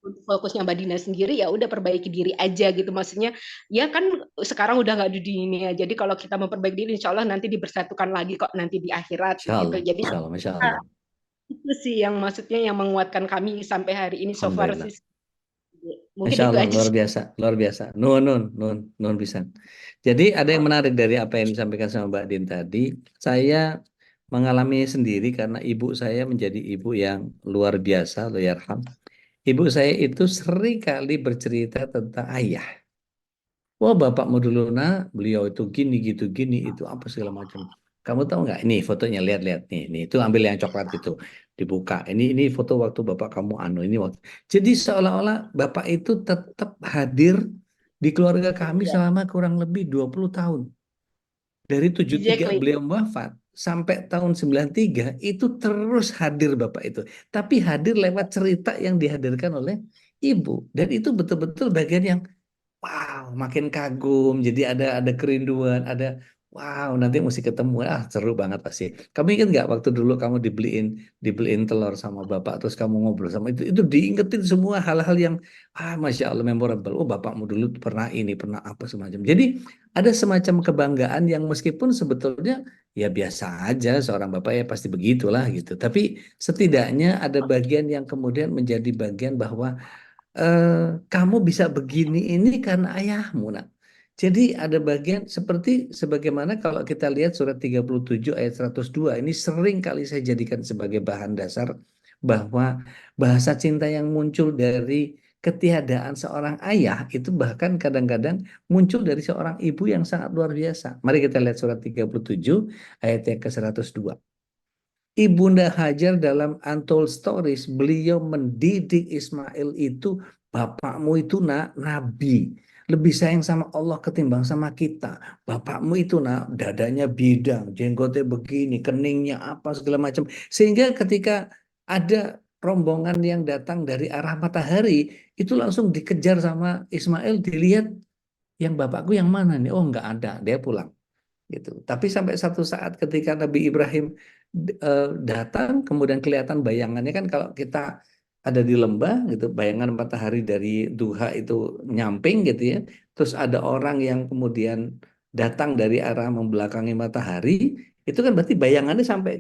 Speaker 3: fokusnya Mbak Dina sendiri ya udah perbaiki diri aja gitu, maksudnya ya kan sekarang udah nggak di dunia, jadi kalau kita memperbaiki diri insya Allah nanti dibersatukan lagi kok nanti di akhirat
Speaker 1: Masya
Speaker 3: gitu.
Speaker 1: Allah.
Speaker 3: Jadi
Speaker 1: Masya Allah. Masya Allah.
Speaker 3: itu sih yang maksudnya yang menguatkan kami sampai hari ini so far
Speaker 1: Alhamdulillah.
Speaker 3: sih. Mungkin
Speaker 1: Masya
Speaker 3: itu
Speaker 1: Allah,
Speaker 3: aja
Speaker 1: luar
Speaker 3: sih.
Speaker 1: biasa, luar biasa. Nun, nun, nun, nun bisa. Jadi ada yang menarik dari apa yang disampaikan sama Mbak Din tadi. Saya mengalami sendiri karena ibu saya menjadi ibu yang luar biasa, Allah yarham. Ibu saya itu sering kali bercerita tentang ayah. Wah, bapakmu dulu nak, beliau itu gini gitu gini itu apa segala macam. Kamu tahu nggak? Ini fotonya, lihat-lihat nih, nih itu ambil yang coklat itu dibuka. Ini foto waktu bapak kamu anu ini waktu. Jadi seolah-olah bapak itu tetap hadir di keluarga kami
Speaker 3: Ya,
Speaker 1: selama kurang lebih 20 tahun. Dari 73
Speaker 3: exactly.
Speaker 1: beliau wafat sampai tahun 93 itu terus hadir bapak itu. Tapi hadir lewat cerita yang dihadirkan oleh ibu. Dan itu betul-betul bagian yang wow, makin kagum. Jadi ada kerinduan, ada wow, nanti mesti ketemu. Ah, seru banget pasti. Kamu ingat nggak waktu dulu kamu dibeliin telur sama bapak, terus kamu ngobrol sama itu diingetin semua hal-hal yang masya Allah memorable. Oh, bapakmu dulu pernah ini, pernah apa semacam. Jadi ada semacam kebanggaan yang meskipun sebetulnya ya biasa aja seorang bapak ya pasti begitulah gitu. Tapi setidaknya ada bagian yang kemudian menjadi bagian bahwa kamu bisa begini ini karena ayahmu, nak. Jadi ada bagian seperti sebagaimana kalau kita lihat surat 37 ayat 102 ini sering kali saya jadikan sebagai bahan dasar bahwa bahasa cinta yang muncul dari ketiadaan seorang ayah itu bahkan kadang-kadang muncul dari seorang ibu yang sangat luar biasa. Mari kita lihat surat 37 ayat yang ke-102. Ibunda Hajar dalam Untold Stories, beliau mendidik Ismail itu, bapakmu itu nabi. lebih sayang sama Allah ketimbang sama kita. Bapakmu itu nak dadanya bidang, jenggotnya begini, keningnya apa segala macam. Sehingga ketika ada rombongan yang datang dari arah matahari, itu langsung dikejar sama Ismail, dilihat yang bapakku yang mana nih? Oh nggak ada, dia pulang gitu. Tapi sampai satu saat ketika Nabi Ibrahim datang, kemudian kelihatan bayangannya kan kalau kita ada di lembah gitu, bayangan matahari dari duha itu nyamping gitu ya. Terus ada orang yang kemudian datang dari arah membelakangi matahari, itu kan berarti bayangannya sampai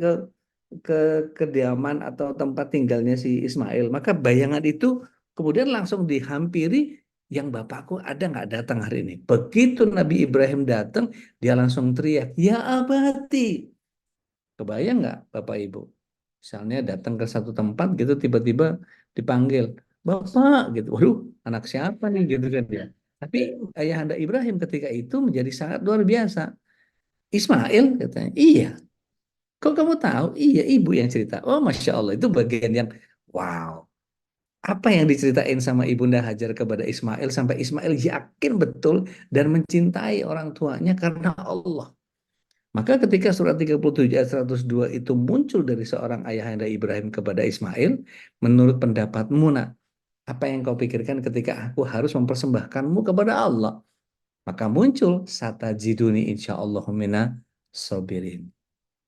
Speaker 1: ke kediaman atau tempat tinggalnya si Ismail. Maka bayangan itu kemudian langsung dihampiri yang bapakku ada nggak datang hari ini. Begitu Nabi Ibrahim datang, dia langsung teriak, ya abati. Kebayang nggak Bapak Ibu? Misalnya datang ke satu tempat gitu tiba-tiba dipanggil, Bapak gitu. Waduh, anak siapa nih gitu kan ya. Tapi ayahanda Ibrahim ketika itu menjadi sangat luar biasa. Ismail katanya, iya. Kok kamu tahu? Iya, ibu yang cerita. Oh, Masya Allah, itu bagian yang wow. Apa yang diceritain sama Ibunda Hajar kepada Ismail sampai Ismail yakin betul dan mencintai orang tuanya karena Allah. Maka ketika surat 37 ayat 102 itu muncul dari seorang ayahanda Ibrahim kepada Ismail, menurut pendapatmu nak, apa yang kau pikirkan ketika aku harus mempersembahkanmu kepada Allah? Maka muncul satajiduni insyaallah mina sobirin.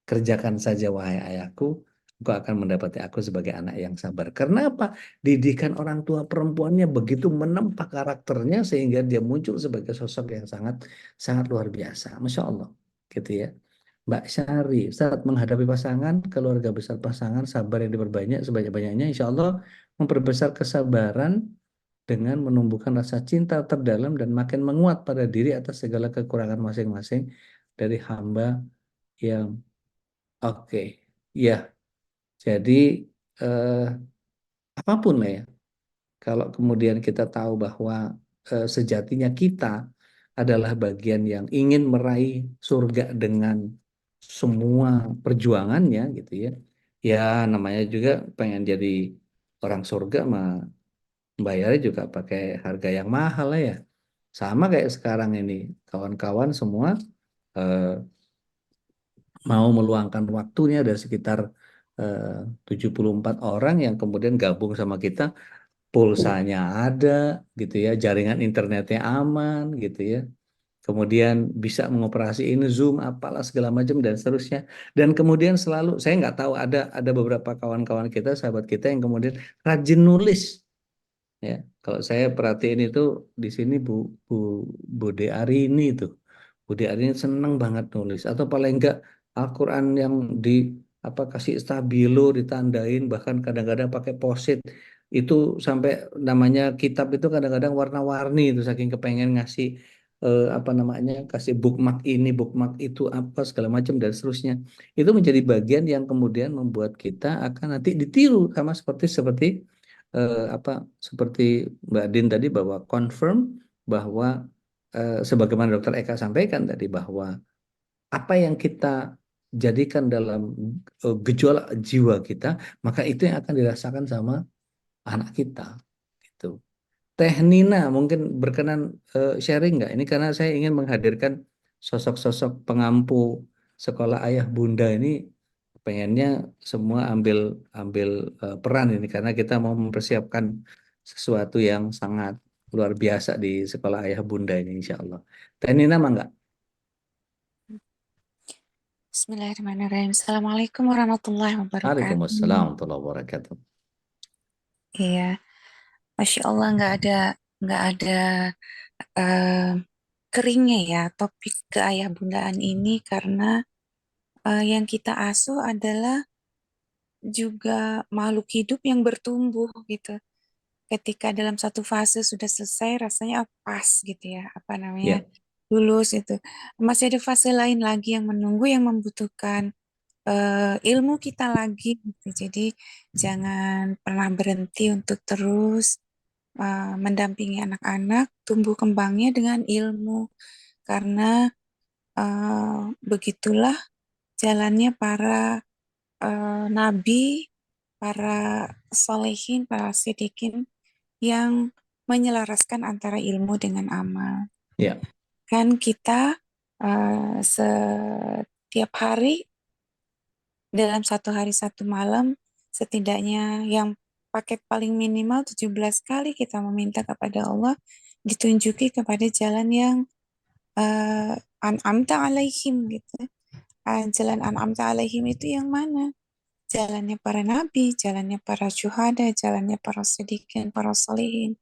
Speaker 1: Kerjakan saja wahai ayahku, engkau akan mendapati aku sebagai anak yang sabar. Karena apa? Didikan orang tua perempuannya begitu menempa karakternya sehingga dia muncul sebagai sosok yang sangat sangat luar biasa. Masya Allah, gitu ya. Mbak Syari, saat menghadapi pasangan, keluarga besar pasangan, sabar yang diperbanyak sebanyak-banyaknya, insya Allah memperbesar kesabaran dengan menumbuhkan rasa cinta terdalam dan makin menguat pada diri atas segala kekurangan masing-masing dari hamba yang oke. Ya, jadi eh, apapun lah ya, kalau kemudian kita tahu bahwa sejatinya kita adalah bagian yang ingin meraih surga dengan semua perjuangannya gitu ya. Ya namanya juga pengen jadi orang surga mah bayarnya juga pakai harga yang mahal lah ya. Sama kayak sekarang ini, kawan-kawan semua eh, mau meluangkan waktunya ada sekitar eh, 74 orang yang kemudian gabung sama kita, pulsanya ada gitu ya, jaringan internetnya aman gitu ya. Kemudian bisa mengoperasiin Zoom apalah segala macam dan seterusnya. Dan kemudian selalu saya nggak tahu ada beberapa kawan-kawan kita, sahabat kita yang kemudian rajin nulis ya. Kalau saya perhatiin itu di sini Bu Bude Arini itu. Bude Arini seneng banget nulis atau paling enggak Al-Qur'an yang di apa kasih stabilo ditandain bahkan kadang-kadang pakai post-it itu sampai namanya kitab itu kadang-kadang warna-warni itu saking kepengen ngasih apa namanya kasih bookmark ini bookmark itu apa segala macam dan seterusnya itu menjadi bagian yang kemudian membuat kita akan nanti ditiru sama seperti seperti apa seperti Mbak Din tadi bahwa confirm bahwa sebagaimana Dokter Eka sampaikan tadi bahwa apa yang kita jadikan dalam gejolak jiwa kita, maka itu yang akan dirasakan sama anak kita. Gitu. Teh Nina mungkin berkenan sharing nggak? Ini karena saya ingin menghadirkan sosok-sosok pengampu sekolah ayah bunda ini pengennya semua ambil ambil peran ini karena kita mau mempersiapkan sesuatu yang sangat luar biasa di sekolah ayah bunda ini insya Allah. Teh Nina mah nggak?
Speaker 5: Bismillahirrahmanirrahim. Assalamualaikum warahmatullahi wabarakatuh.
Speaker 1: Waalaikumsalam warahmatullahi wabarakatuh.
Speaker 5: Iya, Masya Allah nggak ada eh, keringnya ya topik ke ayah bundaan ini karena yang kita asuh adalah juga makhluk hidup yang bertumbuh gitu. Ketika dalam satu fase sudah selesai rasanya pas gitu ya, apa namanya
Speaker 1: Ya,
Speaker 5: lulus itu. Masih ada fase lain lagi yang menunggu yang membutuhkan ilmu kita lagi gitu. Jadi jangan pernah berhenti untuk terus mendampingi anak-anak tumbuh kembangnya dengan ilmu karena begitulah jalannya para nabi, para solehin, para sidikin yang menyelaraskan antara ilmu dengan amal.
Speaker 1: Ya,
Speaker 5: Kan kita setiap hari dalam satu hari satu malam setidaknya yang paket paling minimal 17 kali kita meminta kepada Allah ditunjuki kepada jalan yang an'amta alaihim gitu. Jalan an'amta alaihim itu yang mana? Jalannya para nabi, jalannya para syuhada, jalannya para siddiqin, para salihin,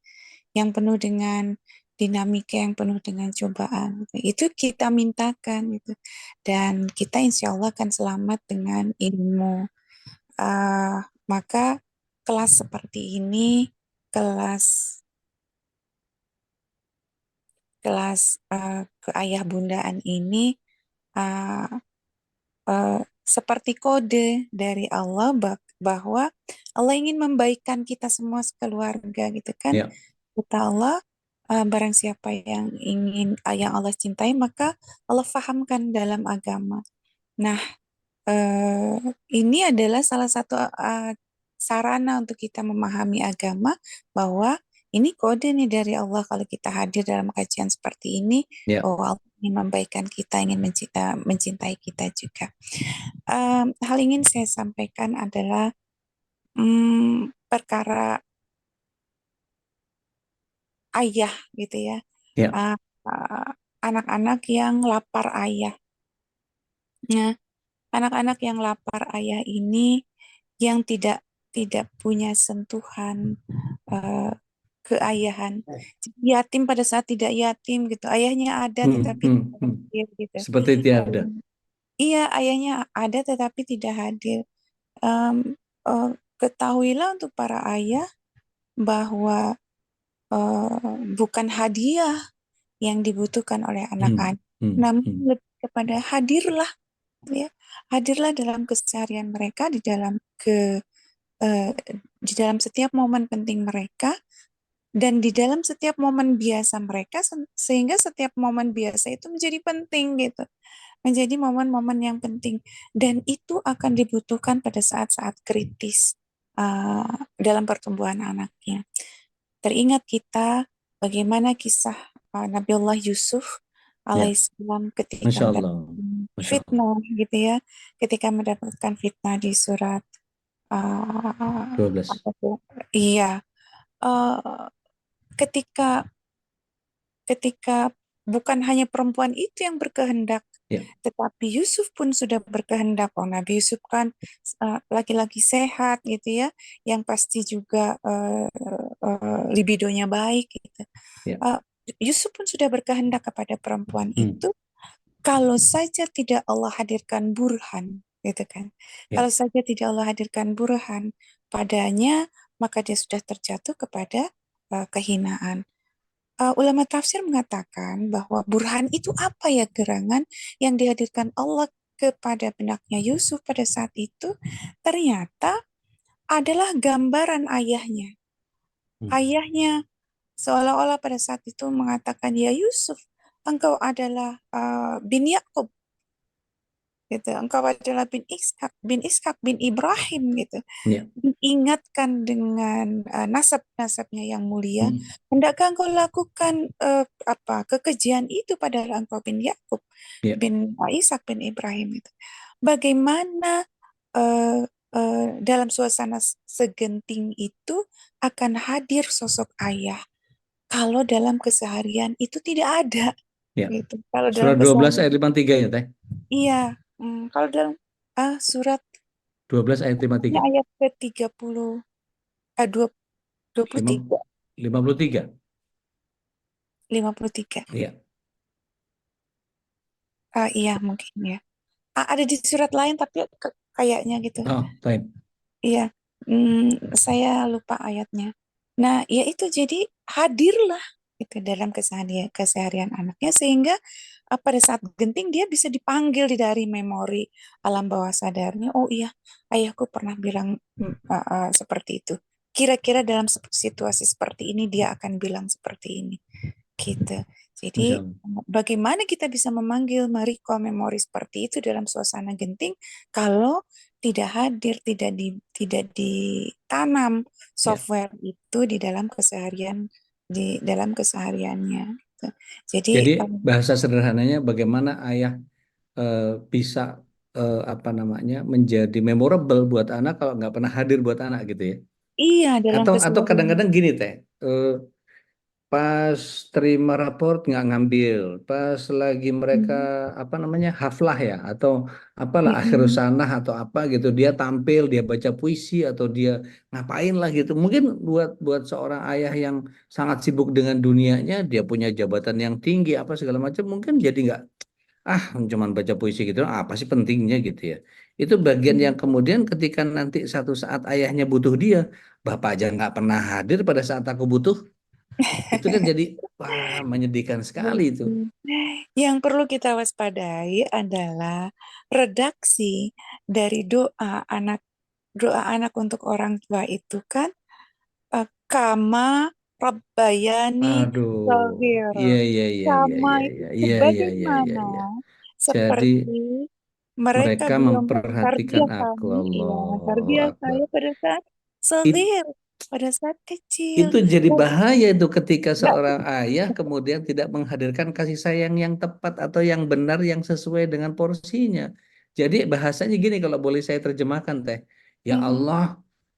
Speaker 5: yang penuh dengan dinamika, yang penuh dengan cobaan. Itu kita mintakan gitu. Dan kita insya Allah akan selamat dengan ilmu. Maka kelas seperti ini, kelas kelas keayah bundaan ini uh, seperti kode dari Allah bahwa Allah ingin membaikkan kita semua sekeluarga gitu kan.
Speaker 1: ya,
Speaker 5: Kata Allah, barang siapa yang ingin yang Allah cintai maka Allah fahamkan dalam agama. Nah, ini adalah salah satu sarana untuk kita memahami agama bahwa ini kode nih dari Allah kalau kita hadir dalam kajian seperti ini,
Speaker 1: ya,
Speaker 5: bahwa Allah ingin membaikan kita, ingin mencintai kita juga. Hal ingin saya sampaikan adalah perkara ayah gitu ya.
Speaker 1: ya,
Speaker 5: Uh, uh, Anak-anak yang lapar ayah. Nah, anak-anak yang lapar ayah ini yang tidak tidak punya sentuhan uh, keayahan. Yatim pada saat tidak yatim gitu. Ayahnya ada
Speaker 1: Hmm,
Speaker 5: tetapi
Speaker 1: hmm,
Speaker 5: tidak
Speaker 1: hmm.
Speaker 5: hadir gitu.
Speaker 1: Seperti tiada.
Speaker 5: Iya, ayahnya ada tetapi tidak hadir. Um, Ketahuilah untuk para ayah bahwa bukan hadiah yang dibutuhkan oleh
Speaker 1: Hmm,
Speaker 5: anak-anak,
Speaker 1: hmm,
Speaker 5: namun
Speaker 1: hmm.
Speaker 5: lebih kepada hadirlah, ya, hadirlah dalam keseharian mereka eh, di dalam setiap momen penting mereka dan di dalam setiap momen biasa mereka sehingga setiap momen biasa itu menjadi penting gitu, menjadi momen-momen yang penting dan itu akan dibutuhkan pada saat-saat kritis dalam pertumbuhan anaknya. Teringat kita bagaimana kisah Nabiullah Yusuf
Speaker 1: Ya,
Speaker 5: alaihissalam ketika
Speaker 1: Masya Allah.
Speaker 5: mendapatkan
Speaker 1: Masya Allah.
Speaker 5: fitnah gitu ya, ketika mendapatkan fitnah di surat
Speaker 1: 12.
Speaker 5: apa tuh? Iya, uh, ketika ketika bukan hanya perempuan itu yang berkehendak,
Speaker 1: Ya,
Speaker 5: tetapi Yusuf pun sudah berkehendak. Oh, Nabi Yusuf kan laki-laki sehat gitu ya, yang pasti juga libidonya baik gitu.
Speaker 1: ya.
Speaker 5: Uh, Yusuf pun sudah berkehendak kepada perempuan
Speaker 1: Hmm,
Speaker 5: itu, kalau saja tidak Allah hadirkan burhan, gitu kan.
Speaker 1: ya,
Speaker 5: Kalau saja tidak Allah hadirkan burhan padanya, maka dia sudah terjatuh kepada kehinaan. Ulama tafsir mengatakan bahwa burhan itu apa ya, gerangan yang dihadirkan Allah kepada benaknya Yusuf pada saat itu ternyata adalah gambaran ayahnya.
Speaker 1: hmm,
Speaker 5: Ayahnya seolah-olah pada saat itu mengatakan, ya Yusuf, engkau adalah bin Yakub, gitu. Engkau adalah bin Ishak bin Ibrahim gitu.
Speaker 1: ya,
Speaker 5: Diingatkan dengan nasab-nasabnya yang mulia.
Speaker 1: hmm,
Speaker 5: Hendakkah engkau lakukan kekejian itu padahal engkau bin Yakub
Speaker 1: ya,
Speaker 5: bin Ishak bin Ibrahim itu. Bagaimana dalam suasana segenting itu akan hadir sosok ayah kalau dalam keseharian itu tidak ada
Speaker 1: ya.
Speaker 5: gitu. Kalau dalam
Speaker 1: Surat 12
Speaker 5: keseharian
Speaker 1: ayat 53 ya, Teh?
Speaker 5: iya, kalau dalam surat
Speaker 1: 12 ayat
Speaker 5: ini
Speaker 1: 53.
Speaker 5: ayat ke-30
Speaker 1: Lima-
Speaker 5: 23
Speaker 1: 53.
Speaker 5: 53.
Speaker 1: Iya.
Speaker 5: Iya mungkin ya. Ada di surat lain tapi kayaknya gitu.
Speaker 1: Oh, baik.
Speaker 5: Iya, saya lupa ayatnya. Nah, ya itu jadi hadirlah itu dalam keseharian anaknya sehingga pada saat genting dia bisa dipanggil dari memori alam bawah sadarnya. Oh iya, ayahku pernah bilang seperti itu. Kira-kira dalam situasi seperti ini dia akan bilang seperti ini. Gitu. Jadi
Speaker 1: Masya Allah.
Speaker 5: bagaimana kita bisa memanggil merecall memori seperti itu dalam suasana genting kalau tidak hadir, tidak ditanam
Speaker 1: Ya,
Speaker 5: software itu di dalam keseharian di dalam kesehariannya. Gitu. Jadi
Speaker 1: Jadi bahasa sederhananya bagaimana ayah bisa apa namanya menjadi memorable buat anak kalau nggak pernah hadir buat anak gitu ya.
Speaker 5: iya dalam
Speaker 1: Atau
Speaker 5: kesehariannya.
Speaker 1: kadang-kadang gini teh, pas terima raport nggak ngambil, pas lagi mereka
Speaker 5: Hmm.
Speaker 1: apa namanya haflah ya atau apalah akhir
Speaker 5: Mm-mm.
Speaker 1: sanah atau apa gitu dia tampil, dia baca puisi atau dia ngapain lah gitu. Mungkin buat buat seorang ayah yang sangat sibuk dengan dunianya, dia punya jabatan yang tinggi apa segala macam, mungkin jadi nggak cuman baca puisi gitu apa sih pentingnya gitu ya. Itu bagian yang kemudian ketika nanti satu saat ayahnya butuh dia, bapak aja nggak pernah hadir pada saat aku butuh, itu kan jadi wah menyedihkan sekali itu.
Speaker 5: Mm-mm. Yang perlu kita waspadai adalah redaksi dari doa anak untuk orang tua itu kan kama rabbayani
Speaker 1: Aduh, iya
Speaker 5: shaghira.
Speaker 1: iya iya iya
Speaker 5: Kama
Speaker 1: iya
Speaker 5: itu
Speaker 1: iya iya iya iya iya
Speaker 5: sebagaimana
Speaker 1: iya. Jadi
Speaker 5: seperti mereka
Speaker 1: mereka
Speaker 5: belum
Speaker 1: memperhatikan
Speaker 5: tarbiyah
Speaker 1: aku,
Speaker 5: kami, ya,
Speaker 1: Allahu
Speaker 5: tarbiyah
Speaker 1: Akbar.
Speaker 5: saya pada saat
Speaker 1: It-
Speaker 5: saghir, pada saat kecil.
Speaker 1: Itu jadi
Speaker 5: Dan
Speaker 1: bahaya itu ketika
Speaker 5: nggak
Speaker 1: seorang ayah kemudian tidak menghadirkan kasih sayang yang tepat atau yang benar yang sesuai dengan porsinya. Jadi bahasanya gini kalau boleh saya terjemahkan teh. Ya
Speaker 5: Mhm.
Speaker 1: Allah,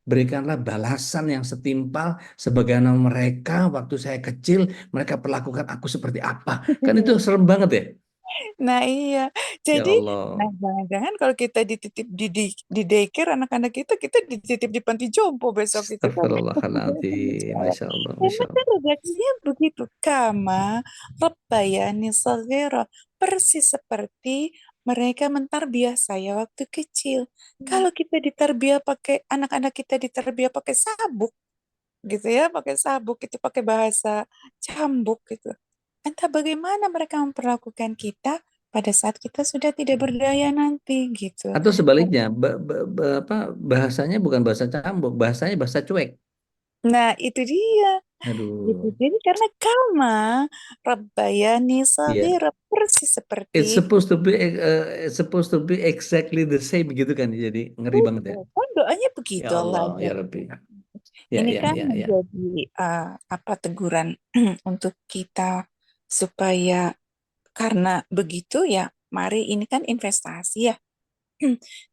Speaker 1: berikanlah balasan yang setimpal sebagaimana mereka waktu saya kecil mereka perlakukan aku seperti apa. Kan itu serem banget ya.
Speaker 5: Nah iya,
Speaker 1: Ya
Speaker 5: jadi nah
Speaker 1: Allah.
Speaker 5: jangan-jangan kalau kita dititip di daycare anak-anak kita dititip di panti jompo besok itu kan.
Speaker 1: Astagfirullahaladzim. Masya Allah, Masya
Speaker 5: Emang kan
Speaker 1: Allah.
Speaker 5: redaksinya begitu. Kama rabbayani shaghira. Persis seperti mereka mentarbiah saya waktu kecil. Kalau kita ditarbiah pakai anak-anak kita ditarbiah pakai sabuk gitu ya, pakai sabuk itu pakai bahasa cambuk gitu. Entah bagaimana mereka memperlakukan kita pada saat kita sudah tidak berdaya nanti gitu.
Speaker 1: Atau sebaliknya, apa, bahasanya bukan bahasa cambuk, bahasanya bahasa cuek.
Speaker 5: Nah, itu dia. Gitu.
Speaker 1: Aduh,
Speaker 5: Jadi karena kama Rabbayani
Speaker 1: ya.
Speaker 5: Shaghira persis seperti
Speaker 1: It's supposed to be exactly the same gitu kan. Jadi ngeri banget
Speaker 5: itu.
Speaker 1: ya.
Speaker 5: Kan doanya
Speaker 1: Ya
Speaker 5: begitu Allah
Speaker 1: Allah, ya
Speaker 5: ajar.
Speaker 1: Rabbi. Ya,
Speaker 5: Ini
Speaker 1: ya,
Speaker 5: kan
Speaker 1: ya, ya.
Speaker 5: menjadi apa teguran untuk kita supaya karena begitu ya, mari ini kan investasi ya.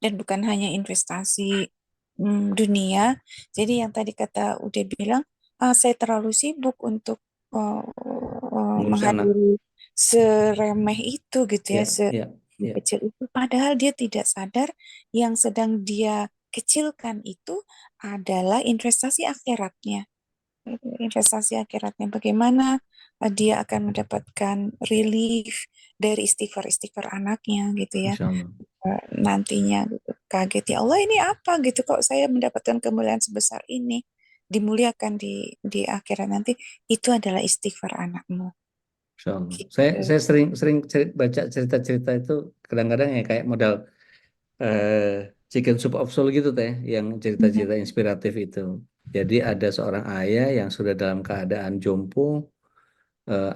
Speaker 5: Dan bukan hanya investasi dunia. Jadi yang tadi kata Ude bilang, saya terlalu sibuk untuk
Speaker 1: Ngurus anak.
Speaker 5: menghadiri seremeh itu gitu ya,
Speaker 1: Ya, ya, ya.
Speaker 5: kecil itu. Padahal dia tidak sadar yang sedang dia kecilkan itu adalah investasi akhiratnya. Investasi akhiratnya bagaimana dia akan mendapatkan relief dari istighfar-istighfar anaknya gitu ya,
Speaker 1: Masya Allah.
Speaker 5: nantinya gitu. Kaget ya Allah ini apa gitu kok saya mendapatkan kemuliaan sebesar ini, dimuliakan di akhirat nanti, itu adalah istighfar anakmu
Speaker 1: Masya Allah.
Speaker 5: gitu.
Speaker 1: Saya sering sering baca cerita-cerita itu kadang-kadang ya kayak modal eh, Chicken Soup of Soul gitu teh, yang
Speaker 5: Mhm.
Speaker 1: cerita-cerita inspiratif itu. Jadi ada seorang ayah yang sudah dalam keadaan jompo,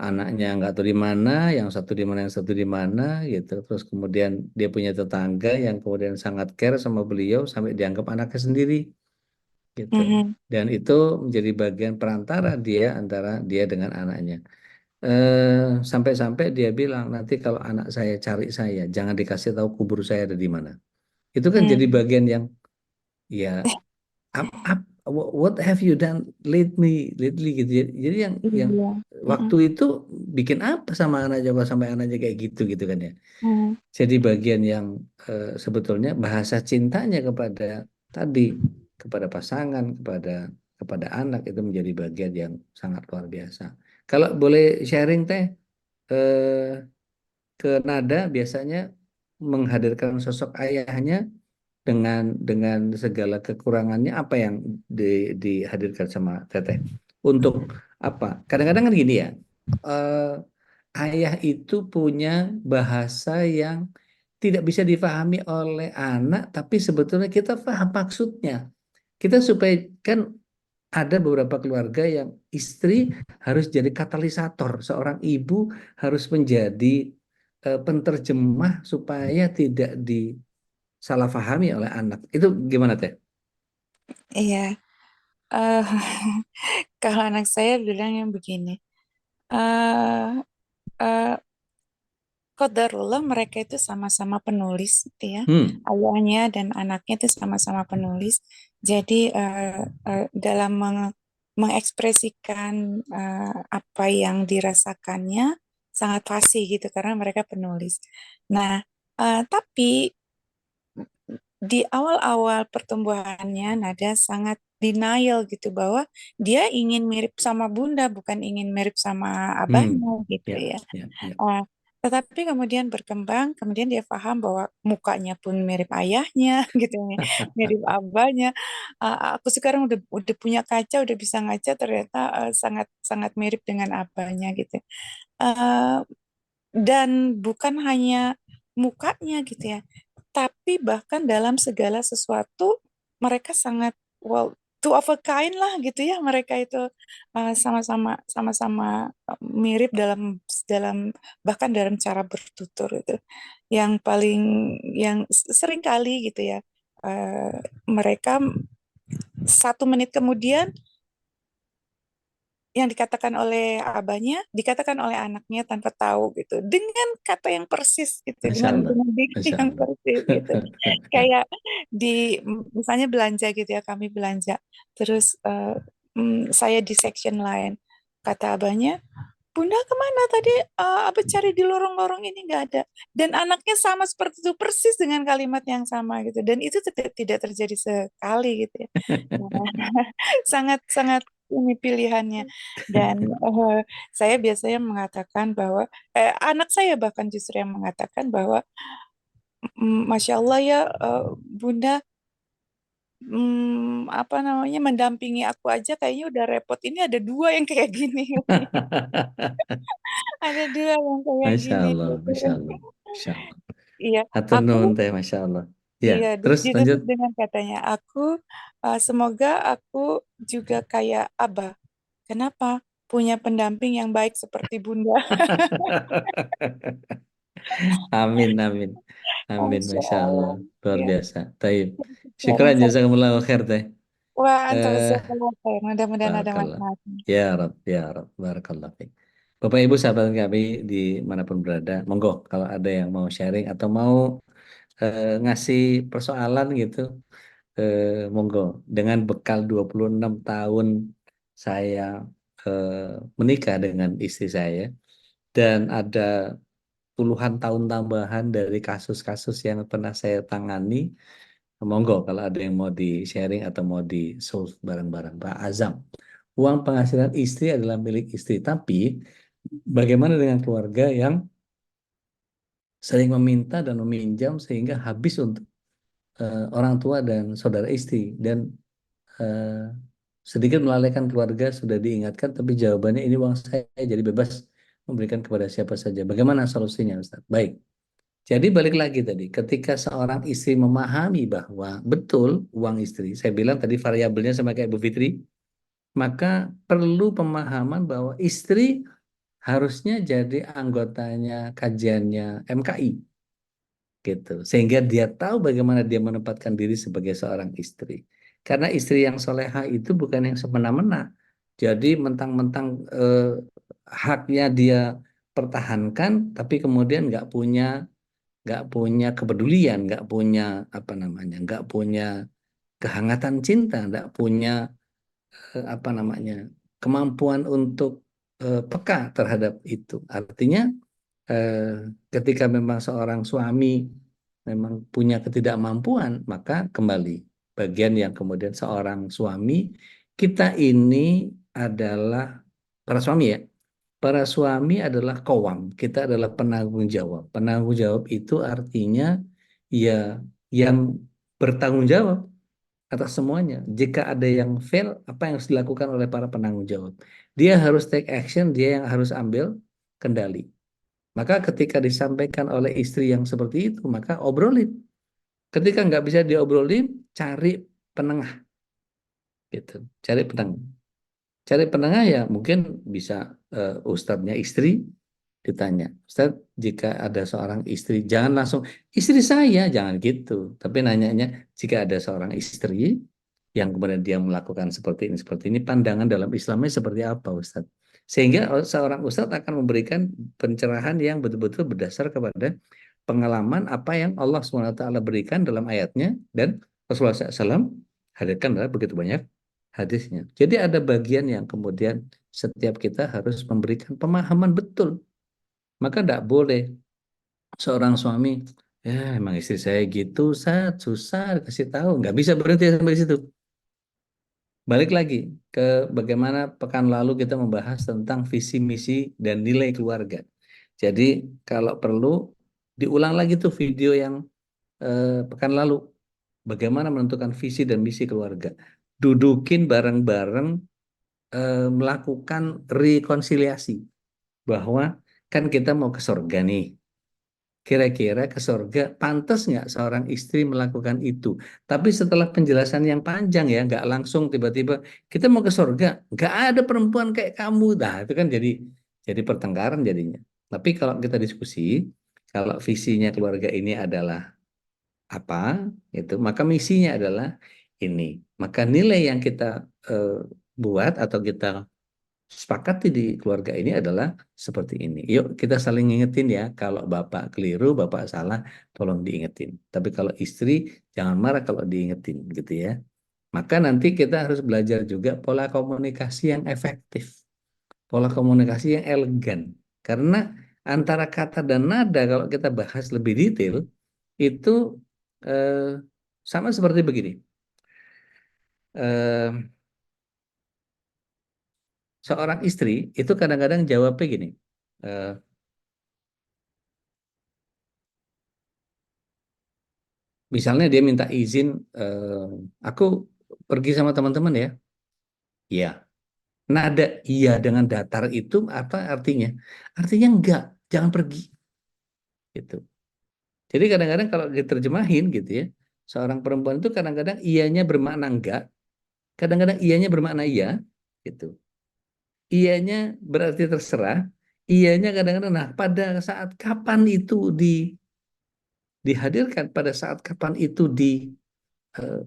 Speaker 1: anaknya nggak tahu di mana, yang satu di mana, yang satu di mana gitu. Terus kemudian dia punya tetangga yang kemudian sangat care sama beliau sampai dianggap anaknya sendiri gitu.
Speaker 5: Mhm.
Speaker 1: Dan itu menjadi bagian perantara dia antara dia dengan anaknya. Sampai-sampai dia bilang nanti kalau anak saya cari saya, jangan dikasih tahu kubur saya ada di mana. Itu kan jadi
Speaker 5: Mhm.
Speaker 1: bagian yang ya what have you done lately gitu ya. Jadi yang
Speaker 5: Iya.
Speaker 1: waktu
Speaker 5: Mhm.
Speaker 1: itu bikin apa sama anak coba sampai anaknya kayak gitu gitu kan ya.
Speaker 5: Mhm.
Speaker 1: Jadi bagian yang sebetulnya bahasa cintanya kepada tadi kepada pasangan kepada anak itu menjadi bagian yang sangat luar biasa. Kalau boleh sharing teh eh, ke Nada biasanya menghadirkan sosok ayahnya dengan segala kekurangannya apa yang dihadirkan sama Teteh untuk apa? Kadang-kadang kan gini ya, eh, ayah itu punya bahasa yang tidak bisa difahami oleh anak, tapi sebetulnya kita paham maksudnya. Kita supaya kan ada beberapa keluarga yang istri harus jadi katalisator, seorang ibu harus menjadi penterjemah supaya tidak disalah pahami oleh anak. Itu gimana Teh?
Speaker 5: Iya. eh, kalau anak saya bilang yang begini, eh eh, qadarullah mereka itu sama-sama penulis gitu ya.
Speaker 1: Hmm,
Speaker 5: Ayahnya dan anaknya itu sama-sama penulis. Jadi dalam mengekspresikan apa yang dirasakannya sangat fasih gitu karena mereka penulis. Nah, tapi di awal-awal pertumbuhannya Nada sangat denial gitu bahwa dia ingin mirip sama bunda, bukan ingin mirip sama
Speaker 1: hmm,
Speaker 5: abahnya gitu
Speaker 1: ya,
Speaker 5: ya.
Speaker 1: ya, ya.
Speaker 5: Tetapi kemudian berkembang, kemudian dia paham bahwa mukanya pun mirip ayahnya, gitu ya, mirip abahnya. Aku sekarang udah punya kaca, udah bisa ngaca, ternyata sangat sangat mirip dengan abahnya gitu. Eh, dan bukan hanya mukanya gitu ya, tapi bahkan dalam segala sesuatu mereka sangat well two of a kind lah gitu ya mereka itu sama-sama mirip dalam dalam bahkan dalam cara bertutur itu yang paling yang sering kali gitu ya eh, mereka 1 menit kemudian yang dikatakan oleh abahnya dikatakan oleh anaknya tanpa tahu gitu dengan kata yang persis gitu
Speaker 1: Masya Allah,
Speaker 5: dengan diksi
Speaker 1: Masya
Speaker 5: yang
Speaker 1: Allah.
Speaker 5: persis gitu kayak misalnya belanja gitu ya kami belanja terus saya di section lain kata abahnya Bunda kemana tadi Abah cari di lorong-lorong ini nggak ada dan anaknya sama seperti itu persis dengan kalimat yang sama gitu dan itu tidak terjadi sekali gitu ya. Sangat sangat ini pilihannya dan saya biasanya mengatakan bahwa anak saya bahkan justru yang mengatakan bahwa Masya Allah ya Bunda apa namanya mendampingi aku aja kayaknya udah repot ini ada 2 yang kayak gini ada 2 yang kayak
Speaker 1: Masya
Speaker 5: gini
Speaker 1: Allah,
Speaker 5: gitu.
Speaker 1: Masya Allah, Masya Allah.
Speaker 5: Iya
Speaker 1: Hatur
Speaker 5: aku
Speaker 1: nuhun teh, Masya Allah. Ya,
Speaker 5: iya
Speaker 1: terus lanjut.
Speaker 5: ditutup dengan katanya aku semoga aku juga kayak Abah. Kenapa? Punya pendamping yang baik seperti Bunda.
Speaker 1: Amin, amin. Amin,
Speaker 5: Masya
Speaker 1: Masya Allah.
Speaker 5: Allah.
Speaker 1: Luar
Speaker 5: Ya,
Speaker 1: biasa. Taib.
Speaker 5: sekarang
Speaker 1: Syukran,
Speaker 5: saya,
Speaker 1: jazakumullah khair teh.
Speaker 5: wah, antum
Speaker 1: Eh,
Speaker 5: jazakallah khair. Mudah-mudahan ada
Speaker 1: Barakallah.
Speaker 5: manfaatnya.
Speaker 1: Ya Rab, ya Rab. Barakallah. Fiik. Bapak Ibu sahabat kami dimanapun berada, monggo kalau ada yang mau sharing atau mau ngasih persoalan gitu, monggo. Dengan bekal 26 tahun saya eh, menikah dengan istri saya dan ada puluhan tahun tambahan dari kasus-kasus yang pernah saya tangani, monggo kalau ada yang mau di-sharing atau mau di-solve bareng-bareng. Pak Azam, uang penghasilan istri adalah milik istri, tapi bagaimana dengan keluarga yang sering meminta dan meminjam sehingga habis untuk orang tua dan saudara istri dan eh, sedikit melalaikan keluarga sudah diingatkan, tapi jawabannya ini uang saya jadi bebas memberikan kepada siapa saja. Bagaimana solusinya, Ustaz? Baik. Jadi balik lagi tadi, ketika seorang istri memahami bahwa betul uang istri, saya bilang tadi variabelnya sama kayak Bu Fitri, maka perlu pemahaman bahwa istri harusnya jadi anggotanya kajiannya MKI gitu. Sehingga dia tahu bagaimana dia menempatkan diri sebagai seorang istri. Karena istri yang soleha itu bukan yang semena-mena. Jadi mentang-mentang haknya dia pertahankan, tapi kemudian nggak punya kepedulian, nggak punya apa namanya, nggak punya kehangatan cinta, nggak punya apa namanya kemampuan untuk peka terhadap itu. Artinya eh, ketika memang seorang suami memang punya ketidakmampuan, maka kembali bagian yang kemudian seorang suami kita ini adalah para suami ya. Para suami adalah kowam, kita adalah penanggung jawab. Penanggung jawab itu artinya ya yang bertanggung jawab atas semuanya. Jika ada yang fail, apa yang harus dilakukan oleh para penanggung jawab? Dia harus take action, dia yang harus ambil kendali. Maka ketika disampaikan oleh istri yang seperti itu, maka obrolin. Ketika nggak bisa diobrolin, cari penengah gitu. Cari penengah. Cari penengah ya mungkin bisa ustadznya istri ditanya. Ustadz, jika ada seorang istri, jangan langsung istri saya, jangan gitu. Tapi nanyanya jika ada seorang istri yang kemudian dia melakukan seperti ini, pandangan dalam Islamnya seperti apa, Ustadz? Sehingga seorang Ustadz akan memberikan pencerahan yang betul-betul berdasar kepada pengalaman apa yang Allah SWT berikan dalam ayatnya, dan Rasulullah SAW hadirkan dalam begitu banyak hadisnya. Jadi ada bagian yang kemudian setiap kita harus memberikan pemahaman betul. Maka tidak boleh seorang suami, ya emang istri saya gitu, susah kasih tahu, nggak bisa berhenti sampai di situ. Balik lagi ke bagaimana pekan lalu kita membahas tentang visi misi dan nilai keluarga. Jadi kalau perlu diulang lagi tuh video yang pekan lalu, bagaimana menentukan visi dan misi keluarga. Dudukin bareng-bareng, melakukan rekonsiliasi bahwa kan kita mau ke surga nih. Kira-kira ke surga pantas nggak seorang istri melakukan itu? Tapi setelah penjelasan yang panjang ya, nggak langsung tiba-tiba kita mau ke surga, nggak ada perempuan kayak kamu. Nah itu kan jadi pertengkaran jadinya. Tapi kalau kita diskusi, kalau visinya keluarga ini adalah apa, itu maka misinya adalah ini. Maka nilai yang kita eh, buat atau kita sepakati di keluarga ini adalah seperti ini. Yuk kita saling ngingetin ya. Kalau bapak keliru, bapak salah, tolong diingetin. Tapi kalau istri, jangan marah kalau diingetin gitu ya. Maka nanti kita harus belajar juga pola komunikasi yang efektif. Pola komunikasi yang elegan. Karena antara kata dan nada kalau kita bahas lebih detail, itu eh, sama seperti begini. Eh, Seorang istri itu kadang-kadang jawabnya gini, eh, misalnya dia minta izin, aku pergi sama teman-teman ya. Iya. Nada iya dengan datar itu apa artinya? Artinya enggak, jangan pergi gitu. Jadi kadang-kadang kalau diterjemahin gitu ya, seorang perempuan itu kadang-kadang iyanya bermakna enggak, kadang-kadang iyanya bermakna iya gitu. Iyanya berarti terserah, iyanya kadang-kadang nah pada saat kapan itu dihadirkan, pada saat kapan itu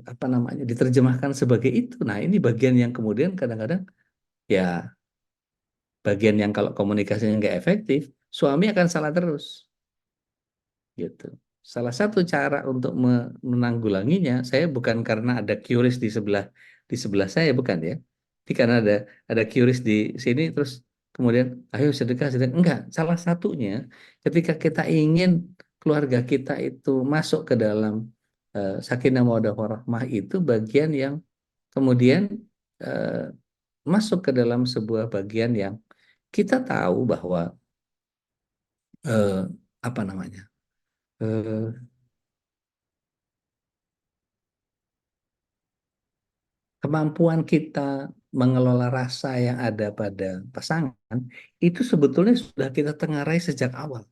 Speaker 1: apa namanya diterjemahkan sebagai itu. Nah, ini bagian yang kemudian kadang-kadang ya bagian yang kalau komunikasinya nggak efektif, suami akan salah terus gitu. Salah satu cara untuk menanggulanginya, saya bukan karena ada QRIS di sebelah saya, bukan ya. Tapi karena ada QRIS di sini terus kemudian ayo sedekah sedekah. Enggak, salah satunya ketika kita ingin keluarga kita itu masuk ke dalam sakinah mawaddah warahmah, itu bagian yang kemudian eh, masuk ke dalam sebuah bagian yang kita tahu bahwa eh, apa namanya eh, kemampuan kita mengelola rasa yang ada pada pasangan itu sebetulnya sudah kita tengarai sejak awal.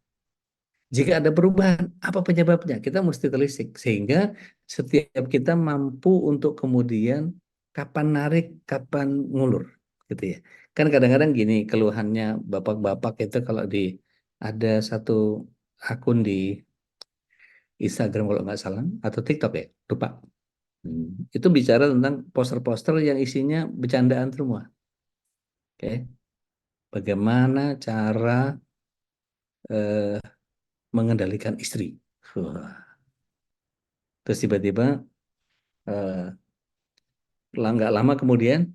Speaker 1: Jika ada perubahan, apa penyebabnya? Kita mesti telisik sehingga setiap kita mampu untuk kemudian kapan narik, kapan ngulur, gitu ya. Kan kadang-kadang gini keluhannya bapak-bapak itu kalau ada satu akun di Instagram kalau nggak salah atau TikTok ya, lupa. Hmm. Itu bicara tentang poster-poster yang isinya bercandaan semua. Oke. Bagaimana cara eh, mengendalikan istri. Wah. Terus tiba-tiba eh, nggak lama kemudian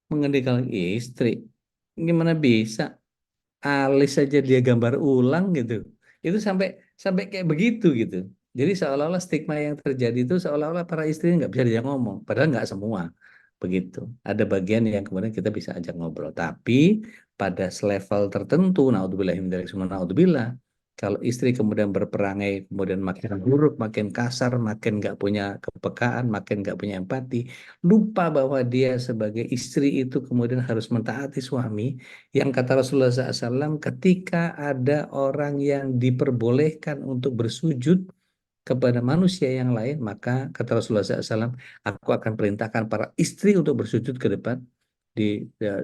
Speaker 1: mengendalikan istri. Gimana bisa? Alis saja dia gambar ulang gitu. Itu sampai sampai kayak begitu gitu. Jadi seolah-olah stigma yang terjadi itu seolah-olah para istri nggak bisa diajak ngomong. Padahal nggak semua begitu. Ada bagian yang kemudian kita bisa ajak ngobrol. Tapi pada selevel tertentu, naudzubillah min dzalik, summa naudzubillah, kalau istri kemudian berperangai, kemudian makin buruk, makin kasar, makin nggak punya kepekaan, makin nggak punya empati, lupa bahwa dia sebagai istri itu kemudian harus mentaati suami, yang kata Rasulullah SAW, ketika ada orang yang diperbolehkan untuk bersujud kepada manusia yang lain, maka kata Rasulullah SAW, aku akan perintahkan para istri untuk bersujud ke depan,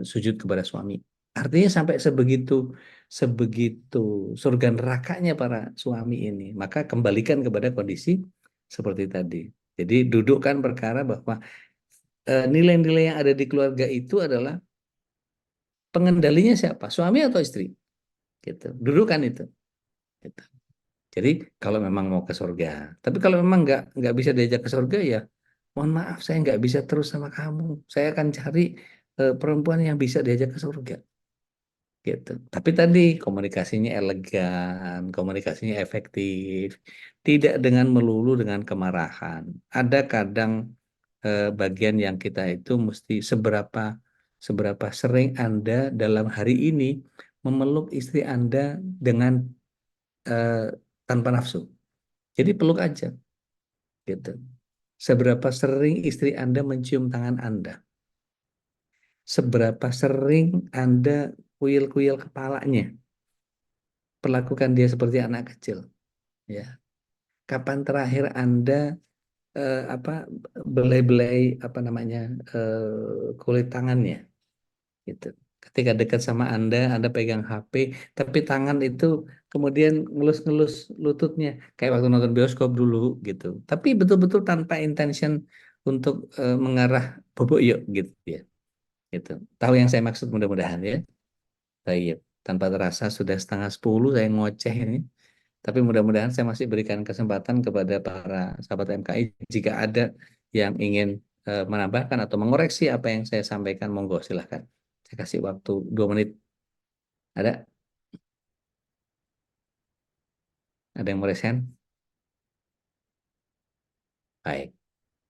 Speaker 1: sujud kepada suami. Artinya sampai sebegitu sebegitu surga nerakanya para suami ini, maka kembalikan kepada kondisi seperti tadi. Jadi dudukkan perkara bahwa nilai-nilai yang ada di keluarga itu adalah pengendalinya siapa? Suami atau istri? Gitu. Dudukkan itu. Gitu. Jadi kalau memang mau ke surga, tapi kalau memang nggak bisa diajak ke surga ya, mohon maaf saya nggak bisa terus sama kamu. Saya akan cari perempuan yang bisa diajak ke surga. Gitu. Tapi tadi komunikasinya elegan, komunikasinya efektif, tidak dengan melulu dengan kemarahan. Ada kadang bagian yang kita itu mesti seberapa sering Anda dalam hari ini memeluk istri Anda dengan eh, tanpa nafsu. Jadi peluk aja, gitu. Seberapa sering istri Anda mencium tangan Anda? Seberapa sering Anda kuyil-kuyil kepalanya? Perlakukan dia seperti anak kecil, ya. Kapan terakhir Anda apa belai-belai apa namanya kulit tangannya, gitu. Ketika dekat sama Anda pegang HP, tapi tangan itu kemudian ngelus-ngelus lututnya, kayak waktu nonton bioskop dulu, gitu. Tapi betul-betul tanpa intention untuk mengarah bobok yuk, gitu ya. Gitu. Tahu yang saya maksud mudah-mudahan ya. Baik. Tanpa terasa sudah 9:30 saya ngoceh ini. Tapi mudah-mudahan saya masih berikan kesempatan kepada para sahabat MKI jika ada yang ingin menambahkan atau mengoreksi apa yang saya sampaikan, monggo silahkan. Saya kasih waktu 2 menit. Ada? Ada yang mau resen? Baik.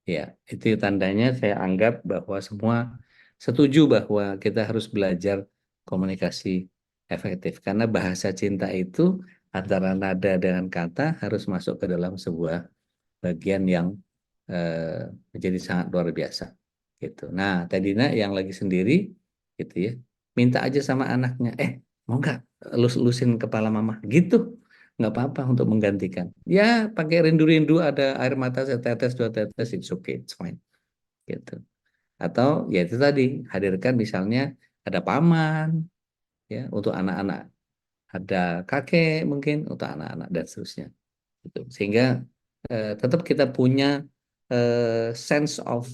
Speaker 1: Ya, itu tandanya saya anggap bahwa semua setuju bahwa kita harus belajar komunikasi efektif. Karena bahasa cinta itu antara nada dengan kata harus masuk ke dalam sebuah bagian yang menjadi sangat luar biasa. Gitu. Nah, Tedina yang lagi sendiri, gitu ya, minta aja sama anaknya, mau nggak lus-lusin kepala mama? Gitu. Nggak apa-apa untuk menggantikan. Ya, pakai rindu-rindu ada air mata setetes dua tetes, it's okay, it's fine. Gitu. Atau ya itu tadi, hadirkan misalnya ada paman, ya untuk anak-anak, ada kakek mungkin untuk anak-anak dan seterusnya. Gitu. Sehingga tetap kita punya sense of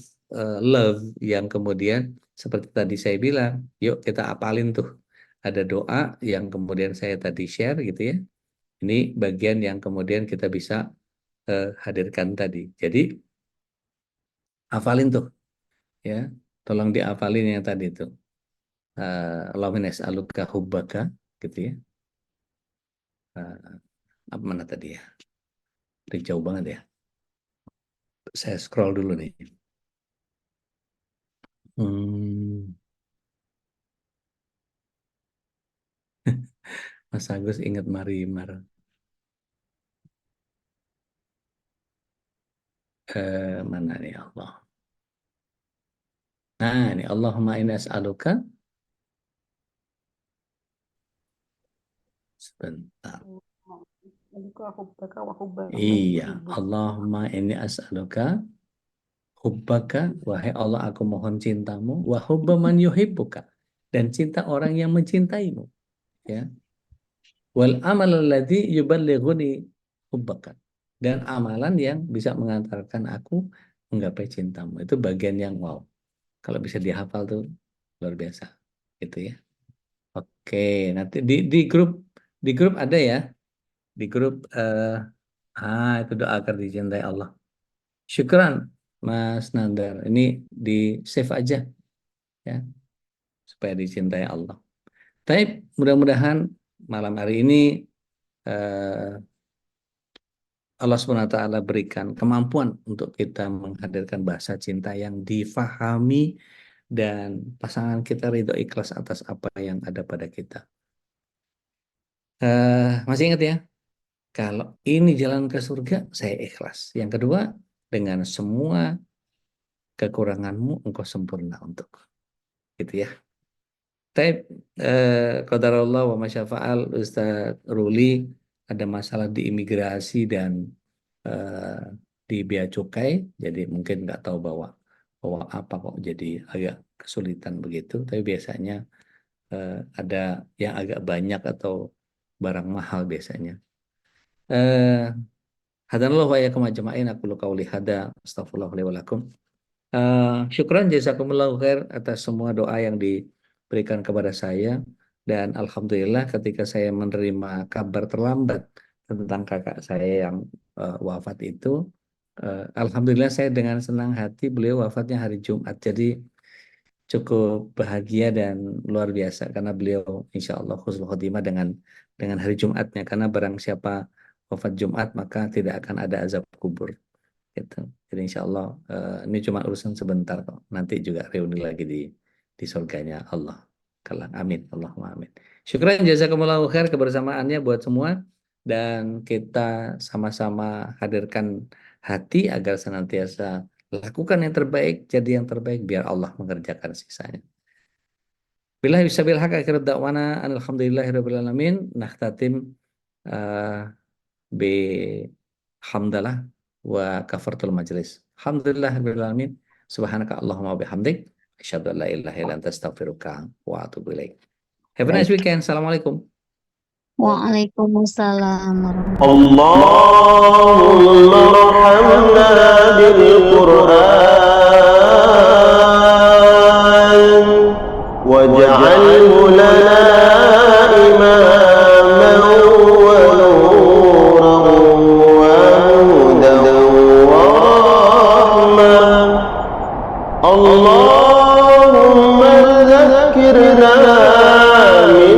Speaker 1: love yang kemudian seperti tadi saya bilang, yuk kita apalin tuh. Ada doa yang kemudian saya tadi share gitu ya. Ini bagian yang kemudian kita bisa hadirkan tadi. Jadi hafalin tuh ya. Tolong diapalin yang tadi tuh. Allahumma nas'aluka hubbaka gitu ya. Apa mana tadi ya? Udah jauh banget ya. Saya scroll dulu nih. Hmm. Mas Agus ingat Marimar. Mana nih Allah? Nah, ini Allahumma inna as'aluka. Sebentar. Iya, Allahumma inni as'aluka hubbaka, wahai Allah aku mohon cintamu, wa hubba man yuhibbuka, dan cinta orang yang mencintaimu, ya. Wal amal alladzi yuballighuni hubbaka, dan amalan yang bisa mengantarkan aku menggapai cintamu. Itu bagian yang wow. Kalau bisa dihafal tuh luar biasa. Gitu ya. Oke, nanti di grup ada ya. Di grup itu doa agar dicintai Allah. Syukran Mas Nandar. Ini di save aja ya supaya dicintai Allah. Tapi mudah-mudahan malam hari ini eh, Allah SWT berikan kemampuan untuk kita menghadirkan bahasa cinta yang difahami dan pasangan kita ridho ikhlas atas apa yang ada pada kita. Masih ingat ya? Kalau ini jalan ke surga, saya ikhlas. Yang kedua, dengan semua kekuranganmu, engkau sempurna untukku. Gitu ya. Tapi qadarullah wa masyafa'al, Ustaz Ruli ada masalah di imigrasi dan eh, di bea cukai, jadi mungkin nggak tahu bawa bawa apa kok jadi agak kesulitan begitu. Tapi biasanya ada yang agak banyak atau barang mahal biasanya. Eh, Hadanallahu wa iyyakum ajma'in. Aku qauli hada, astaghfirullah li wa lakum. Syukran jazakumullahu khair atas semua doa yang diberikan kepada saya, dan alhamdulillah ketika saya menerima kabar terlambat tentang kakak saya yang wafat itu, alhamdulillah saya dengan senang hati, beliau wafatnya hari Jumat, jadi cukup bahagia dan luar biasa karena beliau insya Allah husnul khotimah dengan hari Jumatnya, karena barang siapa wafat Jumat maka tidak akan ada azab kubur gitu. Jadi insya Allah ini cuma urusan sebentar kok, nanti juga reuni lagi di surganya Allah kelak. Amin, Allahumma amin. Syukran jazakumullahu khair kebersamaannya buat semua, dan kita sama-sama hadirkan hati agar senantiasa lakukan yang terbaik, jadi yang terbaik, biar Allah mengerjakan sisanya. Billahi bisabil haq akhirat da'wana alhamdulillahirabbil alamin. Nakhtatim bi hamdalah wa kafartul majlis. Alhamdulillahirabbil alamin. Subhanaka Allahumma bihamdik asyhadu an la ilaha illa anta astaghfiruka wa atubu ilaik. Have a nice weekend. Assalamualaikum.
Speaker 6: Waalaikumsalam warahmatullahi
Speaker 7: اللهم ارحمنا بالقرآن واجعله لنا إماما ونورا وهدى ورحمة. اللهم ذكرنا من